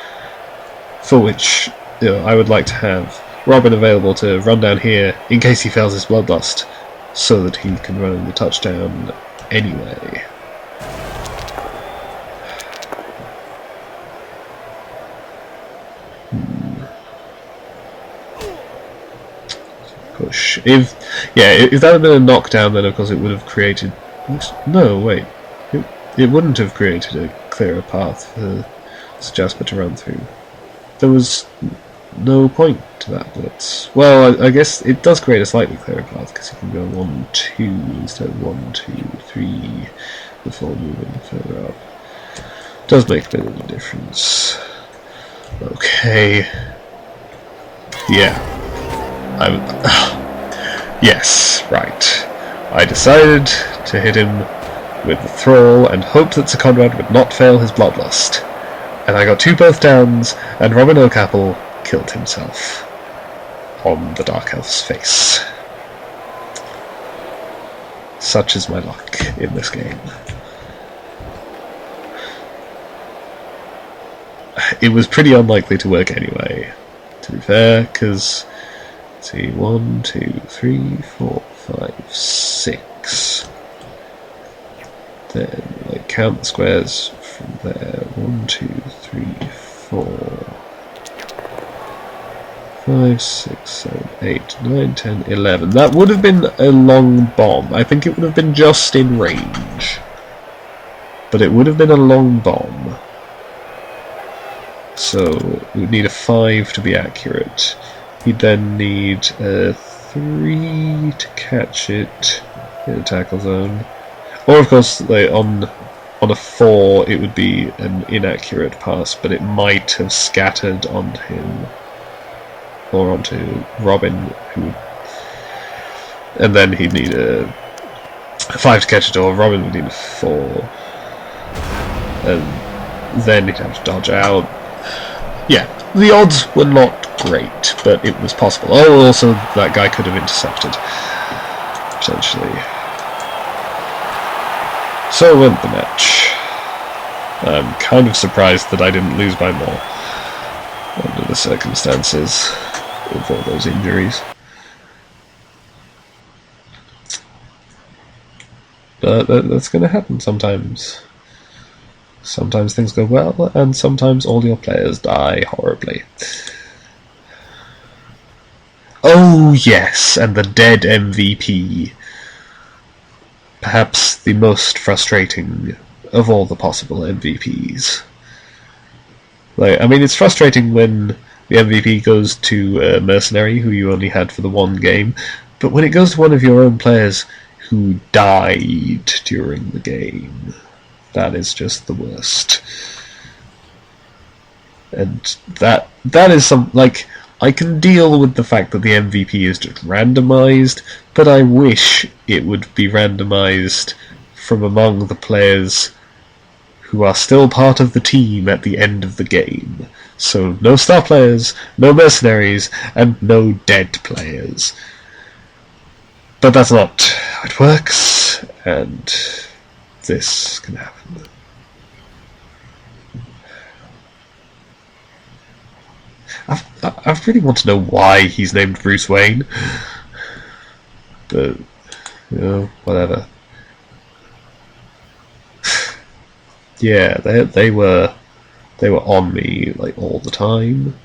for which I would like to have Robin available to run down here in case he fails his Bloodlust, so that he can run in the touchdown anyway. Push. If that had been a knockdown, then of course it would have created... No, wait. It wouldn't have created a clearer path for Sir Jasper to run through. There was no point to that blitz. Well, I guess it does create a slightly clearer path, because you can go 1-2 instead of 1-2-3 before moving further up. Does make a bit of a difference. Okay. Yeah. Yes, right. I decided to hit him with the thrall and hope that Sir Conrad would not fail his Bloodlust. And I got 2 birth downs, and Robin O'Capple killed himself on the Dark Elf's face. Such is my luck in this game. It was pretty unlikely to work anyway, to be fair, because... Let's see, 1, 2, 3, 4, 5, 6. Then, count the squares from there. 1, 2, 3, 4, 5, 6, 7, 8, 9, 10, 11. That would have been a long bomb. I think it would have been just in range. But it would have been a long bomb. So, we would need a 5 to be accurate. He'd then need a 3 to catch it in a tackle zone. Or, of course, on a 4 it would be an inaccurate pass, but it might have scattered onto him. Or onto Robin, and then he'd need a 5 to catch it, or Robin would need a 4. And then he'd have to dodge out. Yeah, the odds were not great, but it was possible. Oh, also, that guy could have intercepted, potentially. So went the match. I'm kind of surprised that I didn't lose by more, under the circumstances of all those injuries. But that's going to happen sometimes. Sometimes things go well, and sometimes all your players die horribly. Oh yes, and the dead MVP. Perhaps the most frustrating of all the possible MVPs. I mean, it's frustrating when the MVP goes to a mercenary who you only had for the one game, but when it goes to one of your own players who died during the game, that is just the worst. And that is some, I can deal with the fact that the MVP is just randomized, but I wish it would be randomized from among the players who are still part of the team at the end of the game. So no star players, no mercenaries, and no dead players. But that's not how it works, and this can happen. I really want to know why he's named Bruce Wayne, but whatever. Yeah, they were on me all the time.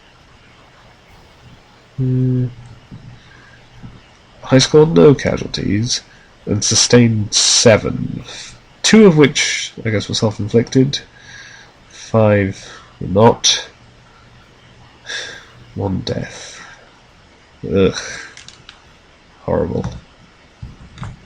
I scored no casualties and sustained 7, 2 of which I guess were self-inflicted. 5 were not. 1 death. Ugh. Horrible.